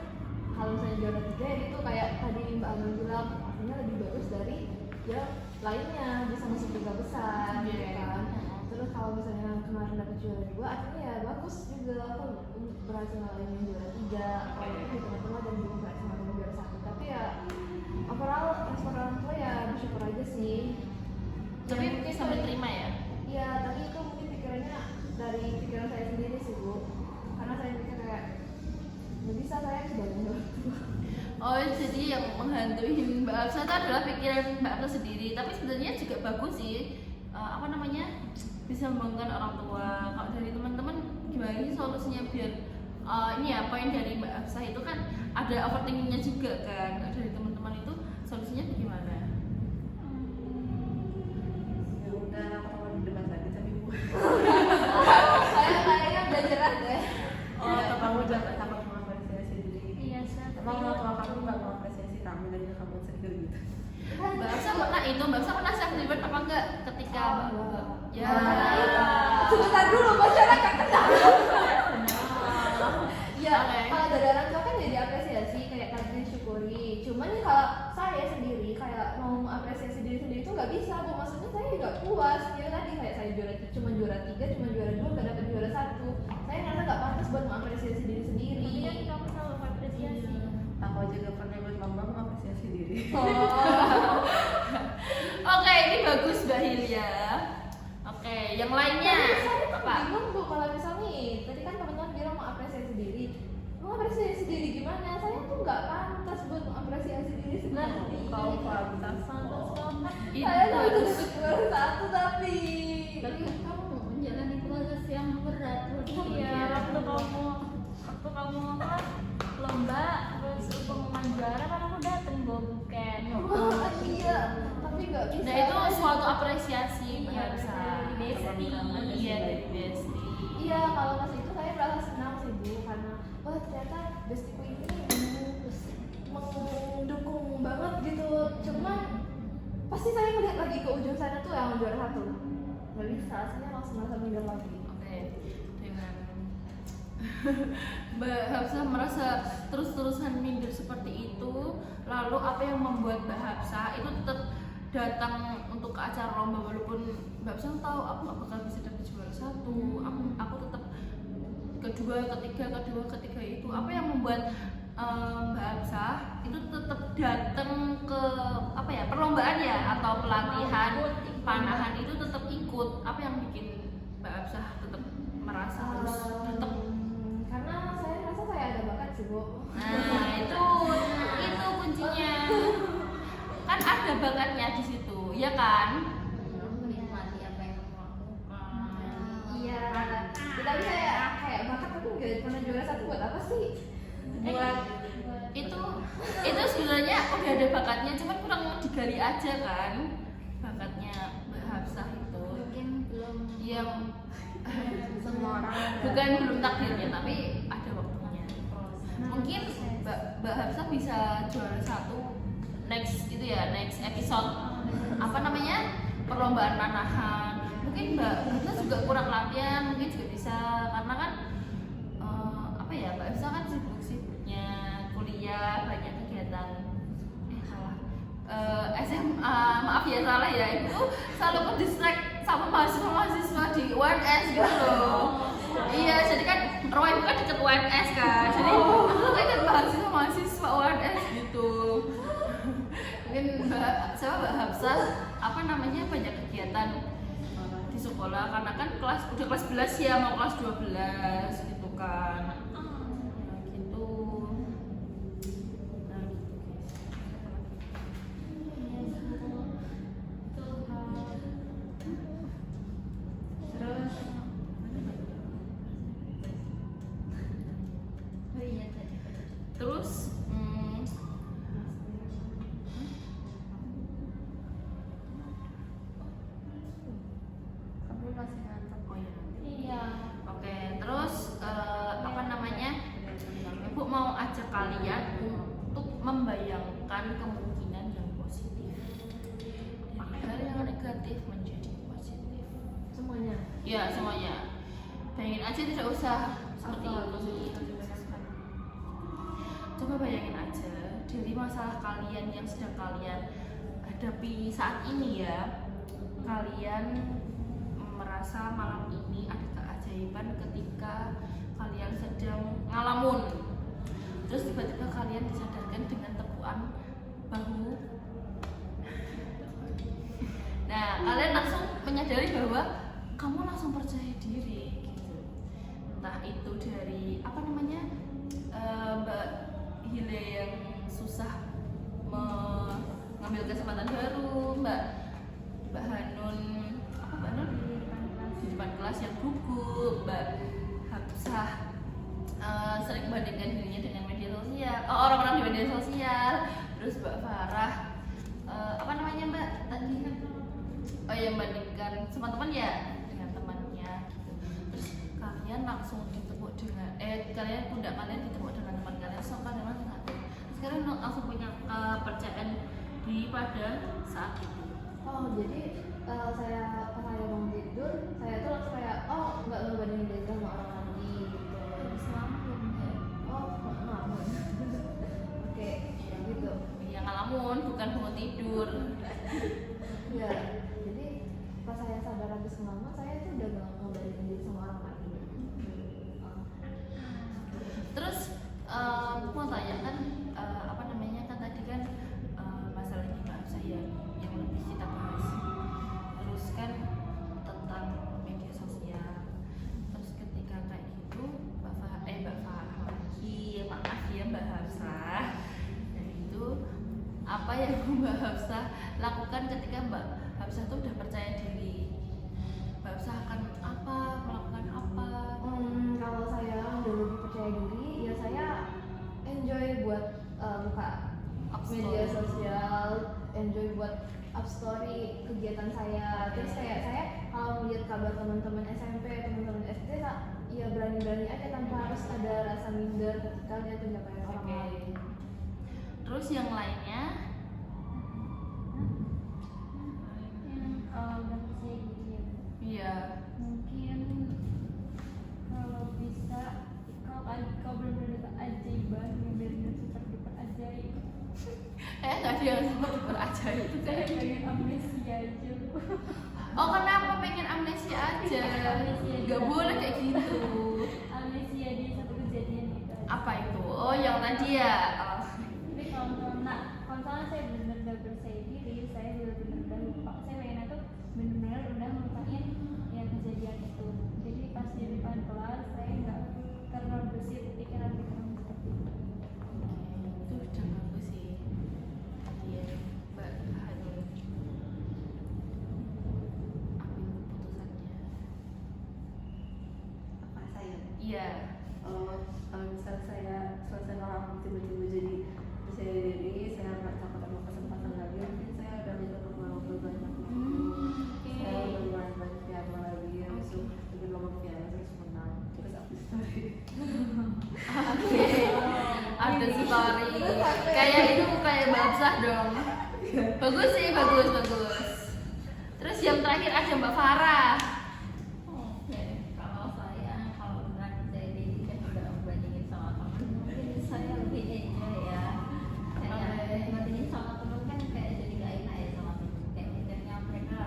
S2: kalau misalnya juara 3 itu kayak tadi Mbak Amel bilang artinya lebih bagus dari ya lainnya, bisa masuk 3 besar gitu kan. Terus kalau misalnya kemarin dapat juara 2 artinya ya bagus juga, aku berhasil ngalahin juara 3 kalau itu di tengah-tengah dan belum berhasil ngalahin juara 1. Tapi ya overall respon orang tua ya bersyukur aja sih.
S1: Tapi
S2: Ya, mungkin
S1: sampai terima ya?
S2: Iya, tapi itu mungkin pikirannya dari pikiran saya sendiri sih Bu, karena saya pikir kayak nggak bisa saya sebagai orang tua.
S1: Oh, jadi yang menghantui Mbak Hafsa itu adalah pikiran Mbak Hafsa sendiri. Tapi sebenarnya juga bagus sih, apa namanya, bisa membanggakan orang tua. Kalau dari teman-teman gimana sih solusinya biar ini ya poin dari Mbak Hafsa itu kan ada overthinkingnya juga kan. Kalau dari teman-teman itu solusinya gimana?
S4: Ya udah, aku mau debat lagi tapi Bu.
S2: Saya kayaknya udah nyerah deh.
S4: Ya, kamu dapat apa mengapresiasi diri?
S3: Iya, saya
S4: Emang orang tua kamu nggak mengapresiasi kamu dan kamu sedih gitu?
S1: Mbak Hafsa pernah self reward apa enggak ketika ya?
S2: Sebentar dulu masyarakat kenal. Ya,
S1: Oke.
S2: kalau dari orang tua kan jadi apresiasi kayak tadi syukuri. Cuman nih kalau saya sendiri kayak mau apresiasi diri sendiri itu nggak bisa Bu, maksudnya saya nggak puas. Ya tadi kayak saya cuma juara 3, cuma juara 2, nggak dapet juara 1. Saya ngerasa nggak pantas buat mengapresiasi diri sendiri.
S3: Tapi kan kamu selalu mengapresiasi.
S4: Aku juga pernah buat mama mengapresiasi diri.
S1: Oke, ini bagus Mbak Hilya. Oke, yang lainnya
S2: Saya
S1: apa?
S2: bingung Bu, kalau misalnya nih, tadi kan teman-teman bilang mau apresiasi diri. Mau apresiasi diri gimana? Saya tuh nggak pantas buat mengapresiasi diri sendiri.
S4: Kau pantas.
S1: Itu
S2: Saya tuh udah
S1: harus
S2: dapet juara 1 tapi
S3: Kamu menjalani proses yang berat.
S5: Iya, waktu kamu apa lomba terus pengumuman juara kan aku dateng bawa buket.
S2: wah iya, tapi nggak bisa.
S1: Nah, itu suatu apresiasi Mbak
S5: Iya,
S1: Hafsa.
S5: dari Besti.
S1: Iya, dari Besti.
S2: Iya, kalau pas itu saya merasa senang sih Bu, karena wah ternyata bestiku ini mendukung banget gitu. Cuman pasti saya melihat lagi ke ujung sana tuh yang juara 1. Nggak bisa, saya langsung merasa minder lagi.
S1: Oke, dengan Mbak Hafsa merasa terus-terusan minder seperti itu, lalu apa yang membuat Mbak Hafsa itu tetap datang untuk ke acara lomba walaupun Mbak Hafsa tahu aku nggak bakal bisa dapat juara 1, aku tetap kedua, ketiga itu. Apa yang membuat Mbak Hafsa itu tetap datang ke apa ya, perlombaan ya atau pelatihan panahan itu tetap ikut? Apa yang bikin Mbak Hafsa tetap merasa harus tetap?
S2: Karena saya rasa saya ada bakat sih Bu.
S1: Nah, itu kuncinya. Kan ada bakatnya di situ, ya kan?
S3: Menikmati apa yang kamu lakukan.
S2: Iya, tapi saya kayak bakat tapi nggak pernah juara 1 buat apa sih?
S1: Buat itu sebenarnya udah ada bakatnya, cuman kurang digali aja kan bakatnya Mbak Hafsa itu.
S3: Mungkin belum
S1: Yang
S4: Semua orang ada.
S1: bukan belum takdirnya, tapi ada waktunya. Mungkin Mbak Hafsa bisa juara 1 next episode apa namanya, perlombaan panahan. Mungkin Mbak Hafsa juga kurang latihan, mungkin juga bisa karena kan apa ya, Mbak Hafsa kan sibuk-sibuknya kuliah, banyak kegiatan SMA, maaf ya salah ya, itu selalu ke distract sama mahasiswa di UNS gitu loh. Iya, jadi kan Roy bukan deket UNS kan, jadi aku kan mahasiswa UNS gitu. Oke, bayangin Mbak Hafsah apa namanya banyak kegiatan di sekolah karena kan udah kelas 11 ya mau kelas 12 gitu kan. Nah, gitu. Nah,
S4: Terus
S3: Oh iya tadi.
S1: terus
S4: kamu masih ngantuk.
S1: oh iya.
S5: Iya.
S1: Oke, terus apa namanya? Ibu mau ajak kalian untuk membayangkan kemungkinan yang positif. Dari hal yang negatif menjadi positif.
S2: Semuanya.
S1: Ya, semuanya. Bayangin aja tidak usah seperti ini. Coba bayangin aja dari masalah kalian yang sedang kalian hadapi saat ini ya. Kalian merasa malam ini ada keajaiban ketika kalian sedang ngalamun. Terus tiba-tiba kalian disadarkan dengan tepuan bahu. Nah, kalian langsung menyadari bahwa kamu langsung percaya diri gitu. Entah itu dari apa namanya Mbak Hile yang susah mengambil kesempatan baru, Mbak Hanun apa Mbak Hanun di depan kelas yang gugup, Mbak Hafsah sering membandingkan dirinya dengan media sosial, orang-orang di media sosial, terus Mbak Farah apa namanya Mbak tadi oh ya membandingkan sama teman ya dengan temannya gitu. Terus kalian langsung ditepuk dengan kalian pundak kalian ditepuk dengan teman kalian so kalian langsung sekarang langsung punya kepercayaan diri pada saat itu.
S2: Oh jadi saya pas saya mau tidur saya tuh langsung kayak oh nggak ngebandingin diri sama orang lagi gitu.
S3: Selama belum ya.
S2: Oh ngelamun. Oke gitu.
S1: Ya ngalamun bukan bangun tidur.
S2: Ya jadi pas saya sadar habis ngelamun saya tuh udah gak ngebandingin diri sama orang lagi.
S1: Terus aku mau tanya kan apa namanya kan tadi kan masalahnya Mbak Hafsah ya yang lebih kita bahas. Terus kan tentang media sosial. Terus ketika kayak gitu Mbak Farah lagi maaf ya Mbak Hafsah. Dan itu apa yang Mbak Hafsah lakukan ketika Mbak Hafsah tuh udah percaya diri? Mbak Hafsah akan apa melakukan apa?
S2: Kalau saya udah lebih percaya diri, ya saya enjoy buat buka
S1: Up
S2: media
S1: story.
S2: sosial, enjoy buat up story kegiatan saya. Terus kayak saya kalau melihat kabar teman-teman SMP, teman-teman SD, ya berani-berani aja tanpa harus ada rasa minder ketika lihat pencapaian orang
S1: Oke.
S2: lain.
S1: Terus yang lainnya
S5: Yang udah percaya diri ya.
S1: iya
S5: Mungkin kalau bisa kalau benar-benar keajaiban yang benar-benar super duper ajaib.
S1: nggak ada yang super duper ajaib itu
S5: Saya
S1: kayak
S5: pengen amnesia aja.
S1: oh kenapa pengen amnesia aja
S5: Amnesia aja.
S1: nggak boleh kayak gitu
S5: Amnesia di satu kejadian itu aja.
S1: apa itu oh yang tadi ya oh.
S5: Tapi kalau misalnya saya benar-benar gak percaya diri, saya benar-benar udah lupa. Saya pengen tuh benar-benar udah melupain yang kejadian itu. Jadi pas di depan kelas saya nggak terbersit pikiran-pikiran seperti itu.
S1: Itu udah bagus sih iya Mbak Hanun ambil keputusannya
S4: Apa saya?
S1: iya
S4: Kalau misal saya selesai ngalamin tiba-tiba jadi percaya diri, saya nggak takut sama kesempatan lagi, mungkin saya udah bisa berlalu banyak. Saya udah banyak piano lagi, habis itu bikin lomba piano terus menang, terus aku story.
S1: oke ada story kayak itu kayak Babsah dong bagus sih bagus terus yang terakhir ada Mbak Farah
S3: Oke, kalau saya kalau benar percaya diri kan udah membandingin sama teman, mungkin saya lebih enjoy ya. Kayak bandingin sama teman kan kayak jadi gak enak ya sama teman. Kayak mikirnya mereka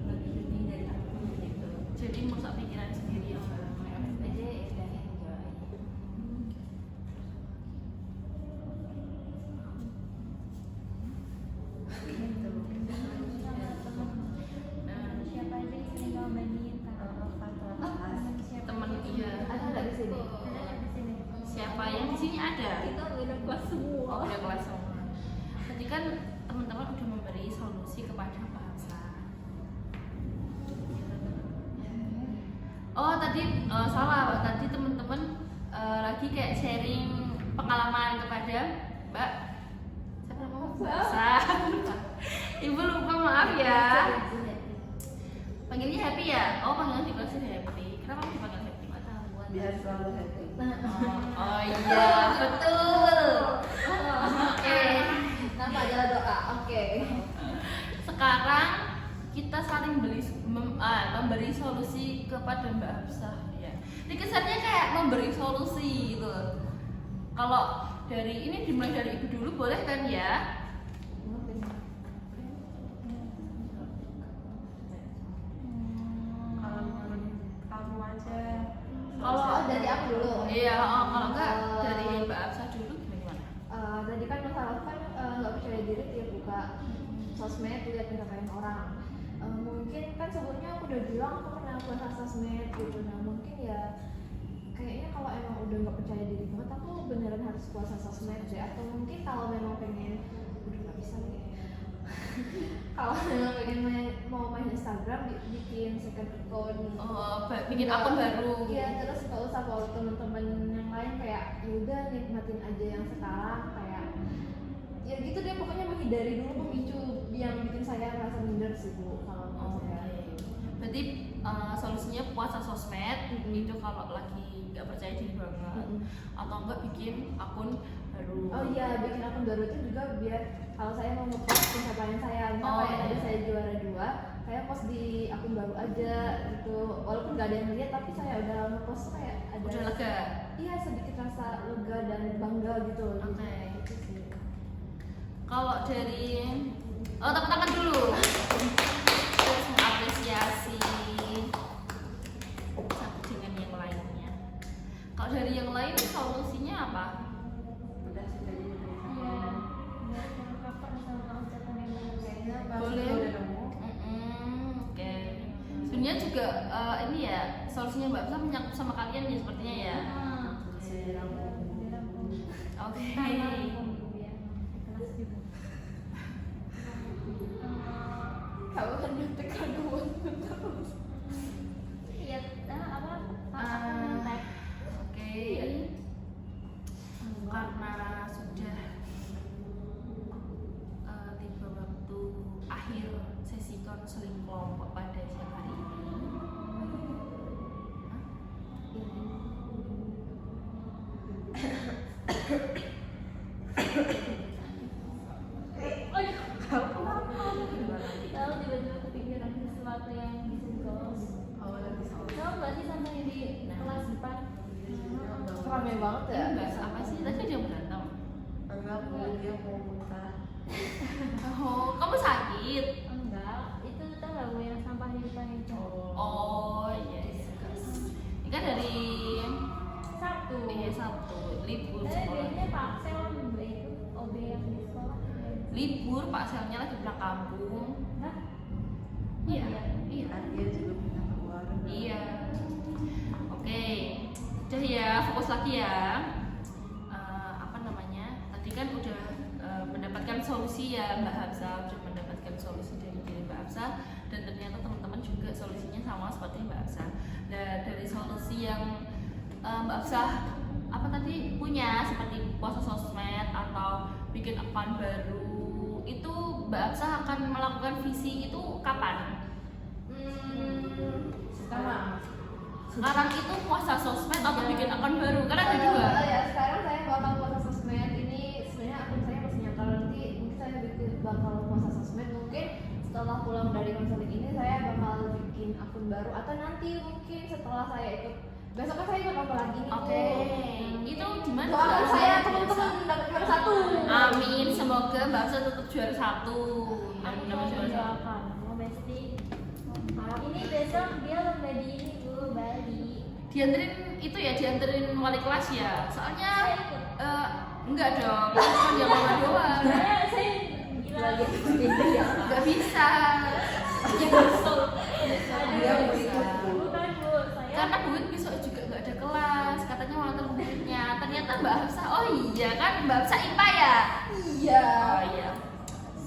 S3: lebih dari aku gitu.
S1: jadi merusak pikiran sendiri ya Mbak.
S3: Jadi udah enjoy.
S1: tadi salah, tadi teman-teman lagi kayak sharing pengalaman kepada Mbak siapa namanya? Ibu lupa, maaf ya. Panggilnya Happy ya? Oh, panggilan di kelas Happy. Kenapa dipanggil Happy?
S4: Biar selalu happy.
S1: Oh iya, betul.
S2: Oke. Nama adalah doa. Oke.
S1: Sekarang kita saling memberi solusi kepada Mbak Hafsah ya. Ini kesannya kayak memberi solusi gitu. Kalau dari ini dimulai dari ibu dulu boleh kan ya?
S4: Kalau menurut kamu aja.
S2: Oh, dari aku dulu.
S1: Iya, kalau enggak dari Mbak Hafsah dulu gimana?
S2: Tadi kan masalah kan nggak percaya diri dia buka sosmed lihat pencapaian orang. Mungkin kan sebelumnya aku udah bilang aku pernah puasa sosmed gitu. Nah mungkin ya kayaknya kalau emang udah nggak percaya diri banget aku beneran harus puasa sosmed deh. Atau mungkin kalau memang pengen udah nggak bisa nih. Kalau memang pengen mau main Instagram bikin second account.
S1: Oh, bikin akun baru.
S2: Iya, terus nggak usah follow teman-teman yang lain kayak yaudah nikmatin aja yang sekarang kayak ya gitu deh, pokoknya menghindari dulu pemicu yang bikin saya merasa minder sih Bu kalau menurut saya.
S1: Berarti solusinya puasa sosmed itu kalau lagi nggak percaya diri banget atau enggak bikin akun baru.
S2: Oh iya, bikin akun baru itu juga biar kalau saya mau ngepost pencapaian saya, kayak tadi saya juara 2, saya post di akun baru aja gitu. Walaupun nggak ada yang lihat, tapi saya udah ngepost kayak ada.
S1: Udah lega.
S2: Iya, sedikit rasa lega dan bangga gitu.
S1: Oke.
S2: Gitu sih.
S1: Kalau dari tepuk tangan dulu. Terus mengapresiasi satu dengan yang lainnya. Kalau dari yang lain solusinya apa?
S4: Udah sih tadi.
S5: Iya, biar jangan baper sama ucapan yang bagus.
S4: Kayaknya pas
S1: Boleh.
S4: udah nemu.
S1: Oke. Sebenarnya juga ini ya solusinya Mbak Hafsah menyangkut sama kalian ya sepertinya ya.
S5: Dirangkum.
S1: Oke.
S5: Sama rangkum dulu ya, kelas juga.
S2: Kamu kan nyontek dua terus.
S5: Iya, apa? Aku nyontek.
S1: Oke. Karena sudah tiba waktu akhir sesi konseling kelompok pada siang hari ini.
S5: Tahu tiba-tiba kepikiran sesuatu yang bisa goals.
S4: Oh, lagi soal.
S5: Tahu nggak sih sampai di kelas 4?
S2: Rame banget ya.
S1: Enggak apa sih? Tadi dia berantem.
S4: Enggak, dia mau muntah.
S1: Oh, kamu sakit?
S5: Enggak, itu tahu nggak Bu yang sampah di depan itu?
S1: Oh, yes. Ini kan dari
S5: Sabtu.
S1: Sabtu libur
S5: Saya
S1: sekolah.
S5: biasanya paksel ambil itu OB yang di sekolah.
S1: Libur, Pak Selnya lagi pulang kampung.
S5: Hah?
S1: Iya, iya.
S4: Kan dia juga pindah keluar.
S1: Iya. Oke, udah ya, fokus lagi ya. Apa namanya? Tadi kan udah mendapatkan solusi ya Mbak Hafsah, udah mendapatkan solusi dari diri Mbak Hafsah, dan ternyata teman-teman juga solusinya sama seperti Mbak Hafsah. Dan dari solusi yang Mbak Hafsah apa tadi punya seperti puasa sosmed atau bikin akun baru, itu Mbak Hafsah akan melakukan visi itu kapan? Sekarang itu puasa sosmed atau bikin akun baru? Karena ada dua.
S2: Ya, sekarang saya bakal puasa sosmed ini sebenarnya akun saya masih nyata, nanti mungkin saya bakal puasa sosmed mungkin setelah pulang dari konseling ini saya bakal bikin akun baru atau nanti mungkin setelah saya ikut besok kan saya ikut lomba lagi nih.
S1: Oke, itu gimana?
S2: Doakan saya teman-teman dapat juara 1.
S1: Amin, semoga Mbak Hafsah tetap juara 1.
S5: Aku mau mendoakan, mau Besti. Ini besok dia lomba di ini Bu, Bali.
S1: Dianterin itu ya, dianterin wali kelas ya. Soalnya
S5: Saya ikut.
S1: enggak dong, cuma dia bawa doang.
S5: Saya gila.
S1: Enggak bisa.
S4: Dia mau ikut.
S5: Bukan Bu, saya.
S1: Karena Buit besok juga enggak ada kelas, katanya mau nganter buitnya. Ternyata Mbak Hafsah, oh iya kan Mbak Hafsah IPA ya?
S2: Iya.
S1: Oh iya.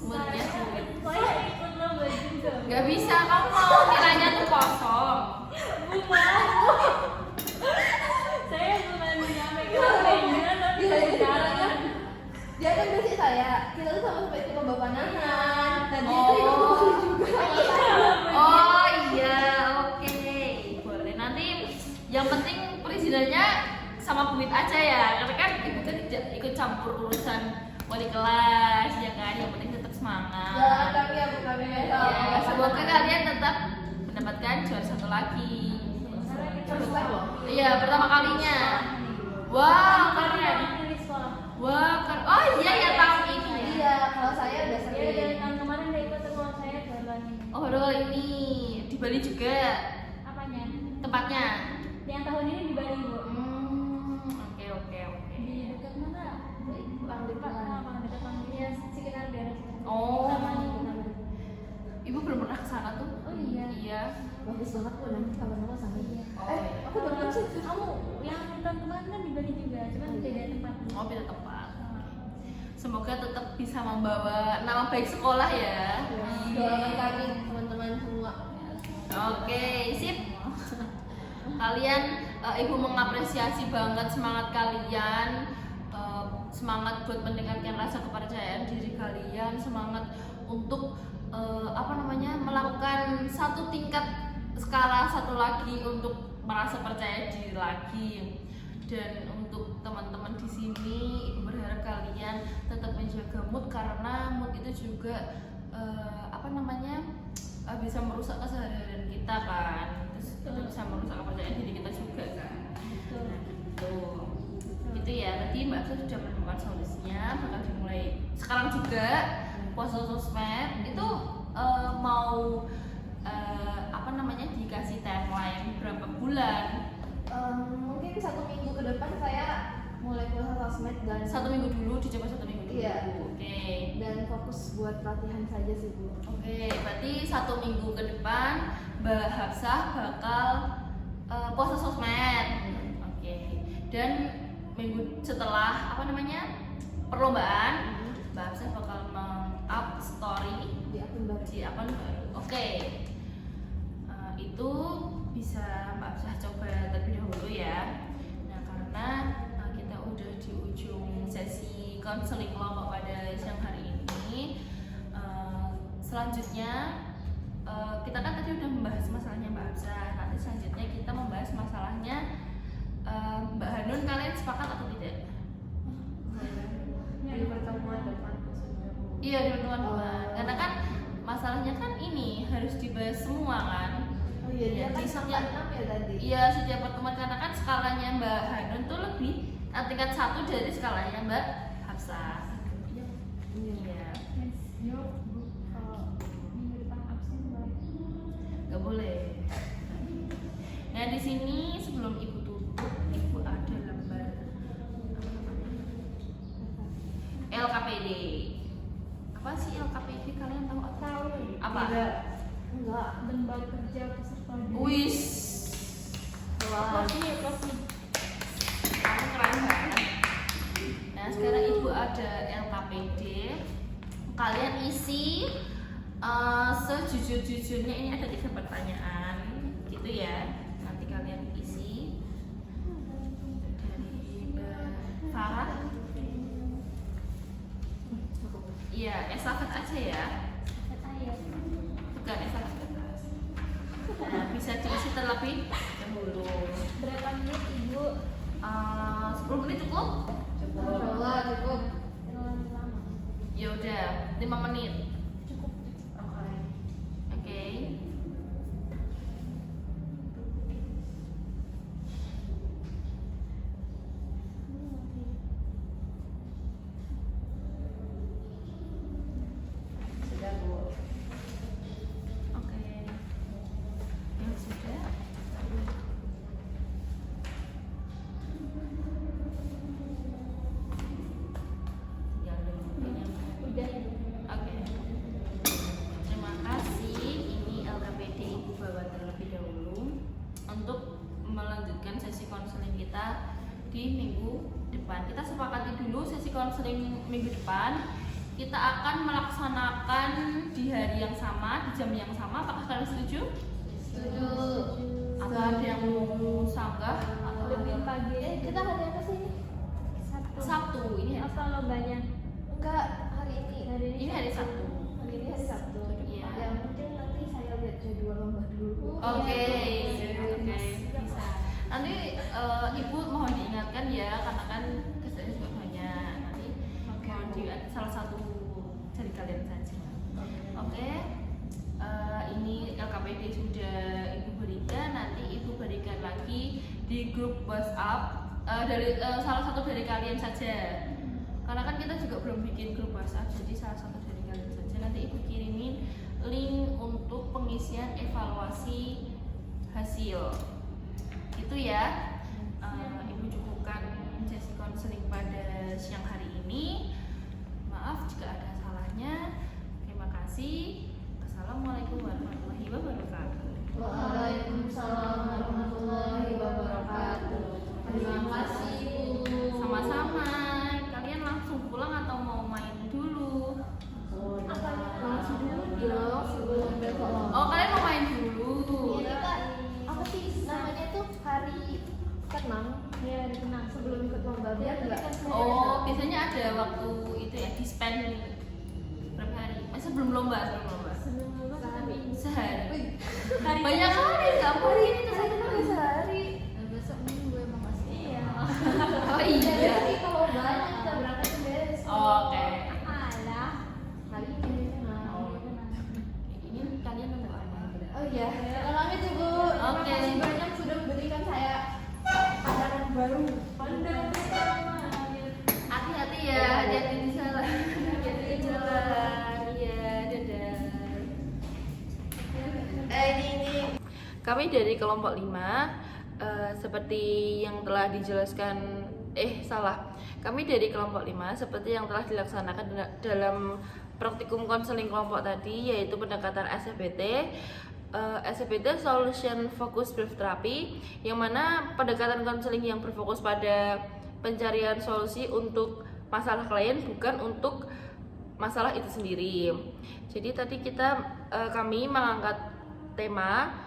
S1: Buitnya Buit.
S5: Saya ikut lomba juga.
S1: Enggak bisa, kamu mau nilainya tuh kosong.
S5: Bu, maaf. Saya bukan menyampaikan opininya tapi
S2: Iya, iya,
S5: bicara.
S2: iya. Dia kan basic saya, kita tuh sama-sama ikut lomba panahan. Dan dia tuh ikut lomba juga.
S1: Oh iya, oke, boleh. Nanti yang penting perizinannya sama Bumit aja ya, karena kan ibu kan tidak ikut campur urusan wali kelas, ya kan. Yang penting tetap semangat.
S2: Ya, kami ya, Bu, kami ya.
S1: Ya, semoga kalian tetap mendapatkan juara satu lagi.
S2: Terus lah loh.
S1: Iya, pertama kalinya. Wah, keren.
S5: Di sekolah.
S1: Wah, keren. Oh iya ya, tahun ini ya.
S2: Iya, kalau saya udah
S5: Dia
S2: sering.
S5: dari tahun kemarin udah ikut sekolah saya jalan ini.
S1: Oh, baru kali ini di Bali juga
S5: Apanya?
S1: tempatnya.
S5: Yang tahun ini di Bali Bu.
S1: Oke, oke, oke.
S5: Di dekat mana?
S2: Pangdepan.
S5: Dekat Pangdepan, sekitar daerah situ.
S1: Oh.
S5: Sama di Kota.
S1: Ibu belum pernah ke sana tuh?
S5: Oh iya.
S1: Iya.
S2: Bagus banget kok, nanti kapan-kapan sama dia.
S1: Oh, iya.
S2: Aku baru ngecek.
S5: Kamu yang tahun kemarin kan di Bali juga, cuman beda tempat.
S1: Oh, beda tempat. Semoga tetap bisa membawa nama baik sekolah ya.
S2: Doakan kami teman-teman semua.
S1: Oke, sip. Kalian, ibu mengapresiasi banget semangat kalian, semangat buat meningkatkan rasa kepercayaan diri kalian, semangat untuk melakukan satu tingkat skala satu lagi untuk merasa percaya diri lagi. Dan untuk teman-teman di sini, ibu berharap kalian tetap menjaga mood, karena mood itu juga bisa merusak keseharian kita kan, terus itu bisa merusak kepercayaan diri kita juga kan. Nah, gitu ya. Tadi Mbak Afsa sudah menemukan solusinya, bakal dimulai sekarang juga. Puasa sosmed itu mau dikasih timeline berapa bulan?
S2: Mungkin 1 minggu ke depan saya mulai puasa sosmed dan
S1: 1 minggu dulu, dicoba 1 minggu dulu.
S2: Iya.
S1: Oke.
S2: dan fokus buat latihan saja sih Bu.
S1: Oke, berarti 1 minggu ke depan Mbak Hafsah bakal puasa sosmed. Oke. Dan minggu setelah perlombaan, Mbak Hafsah bakal meng-up story
S2: Di akun baru.
S1: di akun baru. Oke. Itu bisa Mbak Hafsah coba terlebih dahulu ya. Nah, karena kita udah di ujung sesi konseling kelompok pada siang hari ini. Selanjutnya kita kan tadi udah membahas masalahnya Mbak Hafsah. Nanti selanjutnya kita membahas masalahnya Mbak Hanun. Kalian sepakat atau tidak?
S4: Di pertemuan depan maksudnya Bu.
S1: Iya, di pertemuan depan. Karena kan masalahnya kan ini harus dibahas semua kan.
S2: Oh iya, dia
S1: Ya,
S2: kan
S1: di
S2: sampai 6 ya tadi.
S1: Iya, setiap pertemuan, karena kan skalanya Mbak Hanun tuh lebih tingkat 1 dari skalanya Mbak Hafsah.
S2: Iya.
S1: Iya,
S5: Mas, yuk Bu, kalau minggu depan absen boleh.
S1: nggak boleh. Nah, di sini sebelum ibu tutup, ibu ada lembar LKPD. Apa sih LKPD? Kalian tahu apa?
S5: Tahu.
S1: Apa?
S4: Tidak.
S2: Enggak.
S5: Lembar kerja peserta didik.
S1: Wis.
S2: Wah.
S5: Pasti.
S1: Kamu keren banget. Nah, sekarang ibu ada LKPD. Kalian isi sejujur-jujurnya. Ini ada 3 pertanyaan, gitu ya. Nanti kalian isi dari Mbak Farah. Iya, estafet aja ya. Bukan estafet. Nah, bisa diisi terlebih dahulu.
S5: Berapa menit Ibu?
S1: 10 menit cukup?
S2: Insyaallah cukup.
S5: Terlalu lama.
S1: Ya udah, 5 menit.
S5: Cukup.
S4: Oke.
S1: Oke.
S4: Sudah Bu.
S1: Oke. Ya sudah. Tinggal nungguin yang
S5: Udah Ibu.
S1: Oke. Terima kasih. Ini LKPD Ibu bawa terlebih dahulu untuk melanjutkan sesi konseling kita di minggu depan. Kita sepakati dulu sesi konseling minggu depan. Kita akan melaksanakan di hari yang sama, di jam yang sama. Apakah kalian setuju?
S2: Setuju.
S1: Nggak ada yang mau sanggah
S5: Lebih pagi.
S2: Kita hari apa sih ini?
S1: Sabtu ini
S5: Apa lombanya?
S2: Enggak, hari ini.
S1: ini hari Sabtu.
S2: Hari ini hari Sabtu.
S1: Iya.
S2: Ya mungkin nanti saya lihat jadwal lomba dulu.
S1: Oke. Bisa. Nanti ibu mohon diingatkan ya karena kan kerjanya juga banyak. Nanti mohon di salah satu dari kalian saja. Oke. Ini LKPD sudah ibu berikan. Nanti ibu berikan lagi di grup WhatsApp dari salah satu dari kalian saja. Karena kan kita juga belum bikin grup WhatsApp, jadi salah satu dari kalian saja. Nanti ibu kirimin link untuk pengisian evaluasi hasil. Itu ya. Ibu cukupkan sesi konseling pada siang hari ini. Maaf jika ada salahnya. Terima kasih. Assalamualaikum warahmatullahi wabarakatuh.
S2: Waalaikumsalam warahmatullahi wabarakatuh. Terima kasih Bu.
S1: Sama-sama. Kalian langsung pulang atau mau main dulu?
S2: Langsung dulu dong sebelum besok lomba.
S1: Oh, kalian mau main dulu.
S2: Iya Kak. Apa sih namanya tuh hari tenang?
S5: Ya, dikenal.
S2: Sebelum ikut lomba biar enggak.
S1: Oh, biasanya ada waktu itu ya, di spend berapa hari? Masa belum lomba, sebelum lomba?
S5: Sebelum lomba kita main.
S1: Sehari.
S5: Hari
S1: Banyak kali nggak mungkin itu
S2: Saya
S1: satu
S2: tenang
S1: hari.
S2: sehari.
S3: besok minggu emang masih.
S5: Iya.
S1: Oh iya.
S2: Jadi kalau banyak kita berangkat ke besok.
S1: Oke.
S5: Alah.
S2: Hari ini tenang.
S1: Oh, ini kalian udah apa?
S2: Oh iya, selamat ya Bu. Terima
S1: Oke.
S2: kasih banyak sudah memberikan saya pandangan baru.
S5: Pandang bersama.
S1: Hati-hati ya, hati-hati di jalan. Hati-hati di jalan. Iya, dadah.
S2: Ini.
S1: Kami dari kelompok 5 seperti yang telah dijelaskan kami dari kelompok 5 seperti yang telah dilaksanakan dalam praktikum konseling kelompok tadi, yaitu pendekatan SFBT, SFBT Solution Focus Brief Therapy, yang mana pendekatan konseling yang berfokus pada pencarian solusi untuk masalah klien, bukan untuk masalah itu sendiri. Jadi tadi kami mengangkat tema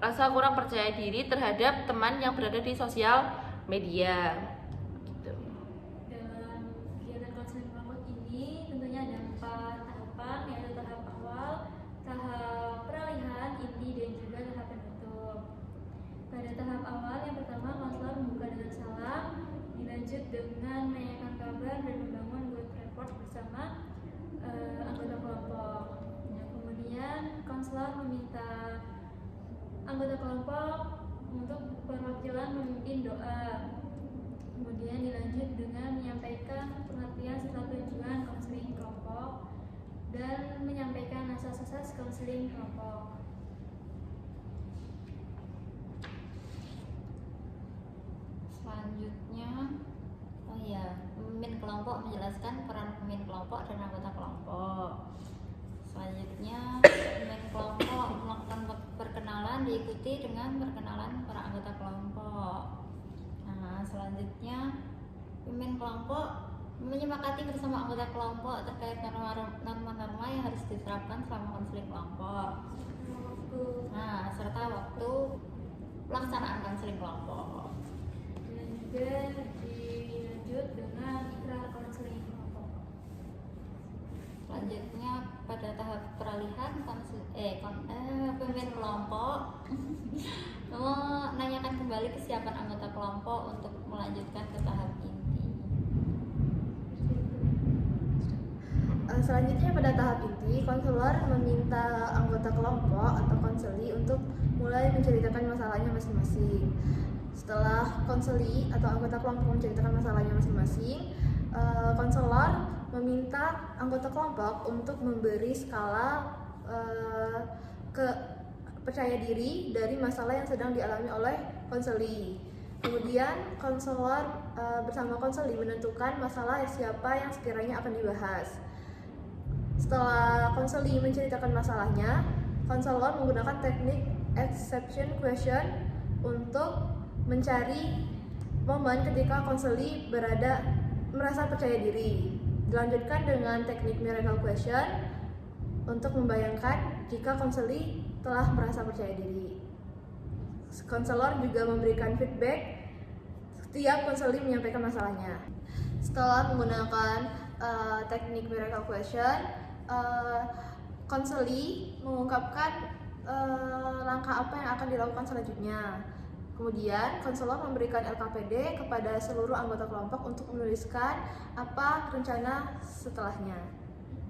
S1: rasa kurang percaya diri terhadap teman yang berada di sosial media. Gitu.
S5: Dalam kegiatan konseling kelompok ini tentunya ada 4 tahapan, yaitu tahap awal, tahap peralihan, inti, dan juga tahap penutup. Pada tahap awal yang pertama, konselor membuka dengan salam, dilanjut dengan menanyakan kabar dan membangun good rapport bersama anggota kelompok. Nah, kemudian konselor meminta anggota kelompok untuk perwakilan memimpin doa. Kemudian dilanjut dengan menyampaikan pengertian serta tujuan konseling kelompok dan menyampaikan asas-asas konseling kelompok.
S3: Selanjutnya, oh iya, pemimpin kelompok menjelaskan peran pemimpin kelompok dan anggota kelompok. Selanjutnya, pemimpin kelompok melakukan perkenalan diikuti dengan perkenalan para anggota kelompok. Nah, selanjutnya, pemimpin kelompok menyepakati bersama anggota kelompok terkait norma-norma yang harus diterapkan selama konseling kelompok. Nah, serta waktu pelaksanaan konseling kelompok.
S5: Dan juga dilanjut dengan ikrar konseling kelompok.
S3: Selanjutnya pada tahap peralihan pemimpin kelompok menanyakan kembali kesiapan anggota kelompok untuk melanjutkan ke tahap inti.
S2: Selanjutnya pada tahap inti, konselor meminta anggota kelompok atau konseli untuk mulai menceritakan masalahnya masing-masing. Setelah konseli atau anggota kelompok menceritakan masalahnya masing-masing, konselor meminta anggota kelompok untuk memberi skala percaya diri dari masalah yang sedang dialami oleh konseli. Kemudian konselor bersama konseli menentukan masalah siapa yang sekiranya akan dibahas. Setelah konseli menceritakan masalahnya, konselor menggunakan teknik exception question untuk mencari momen ketika konseli merasa percaya diri. Dilanjutkan dengan teknik miracle question untuk membayangkan jika konseli telah merasa percaya diri. Konselor juga memberikan feedback setiap konseli menyampaikan masalahnya. Setelah menggunakan teknik miracle question, konseli mengungkapkan langkah apa yang akan dilakukan selanjutnya. Kemudian, konselor memberikan LKPD kepada seluruh anggota kelompok untuk menuliskan apa rencana setelahnya.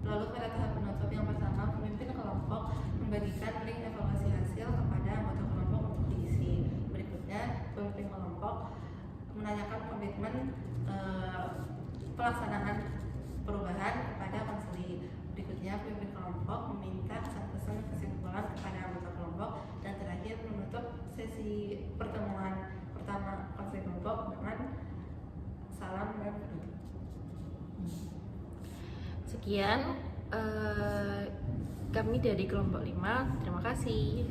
S4: Lalu pada tahap penutup yang pertama, pemimpin kelompok membagikan link evaluasi hasil kepada anggota kelompok untuk diisi. Berikutnya, pemimpin kelompok menanyakan komitmen pelaksanaan perubahan kepada konseli. Berikutnya, pemimpin kelompok meminta kesan-kesan kesimpulan kepada anggota kelompok, dan terakhir menutup sesi pertemuan pertama konseli kelompok dengan salam dan penutup.
S1: Sekian kami dari kelompok 5. Terima kasih.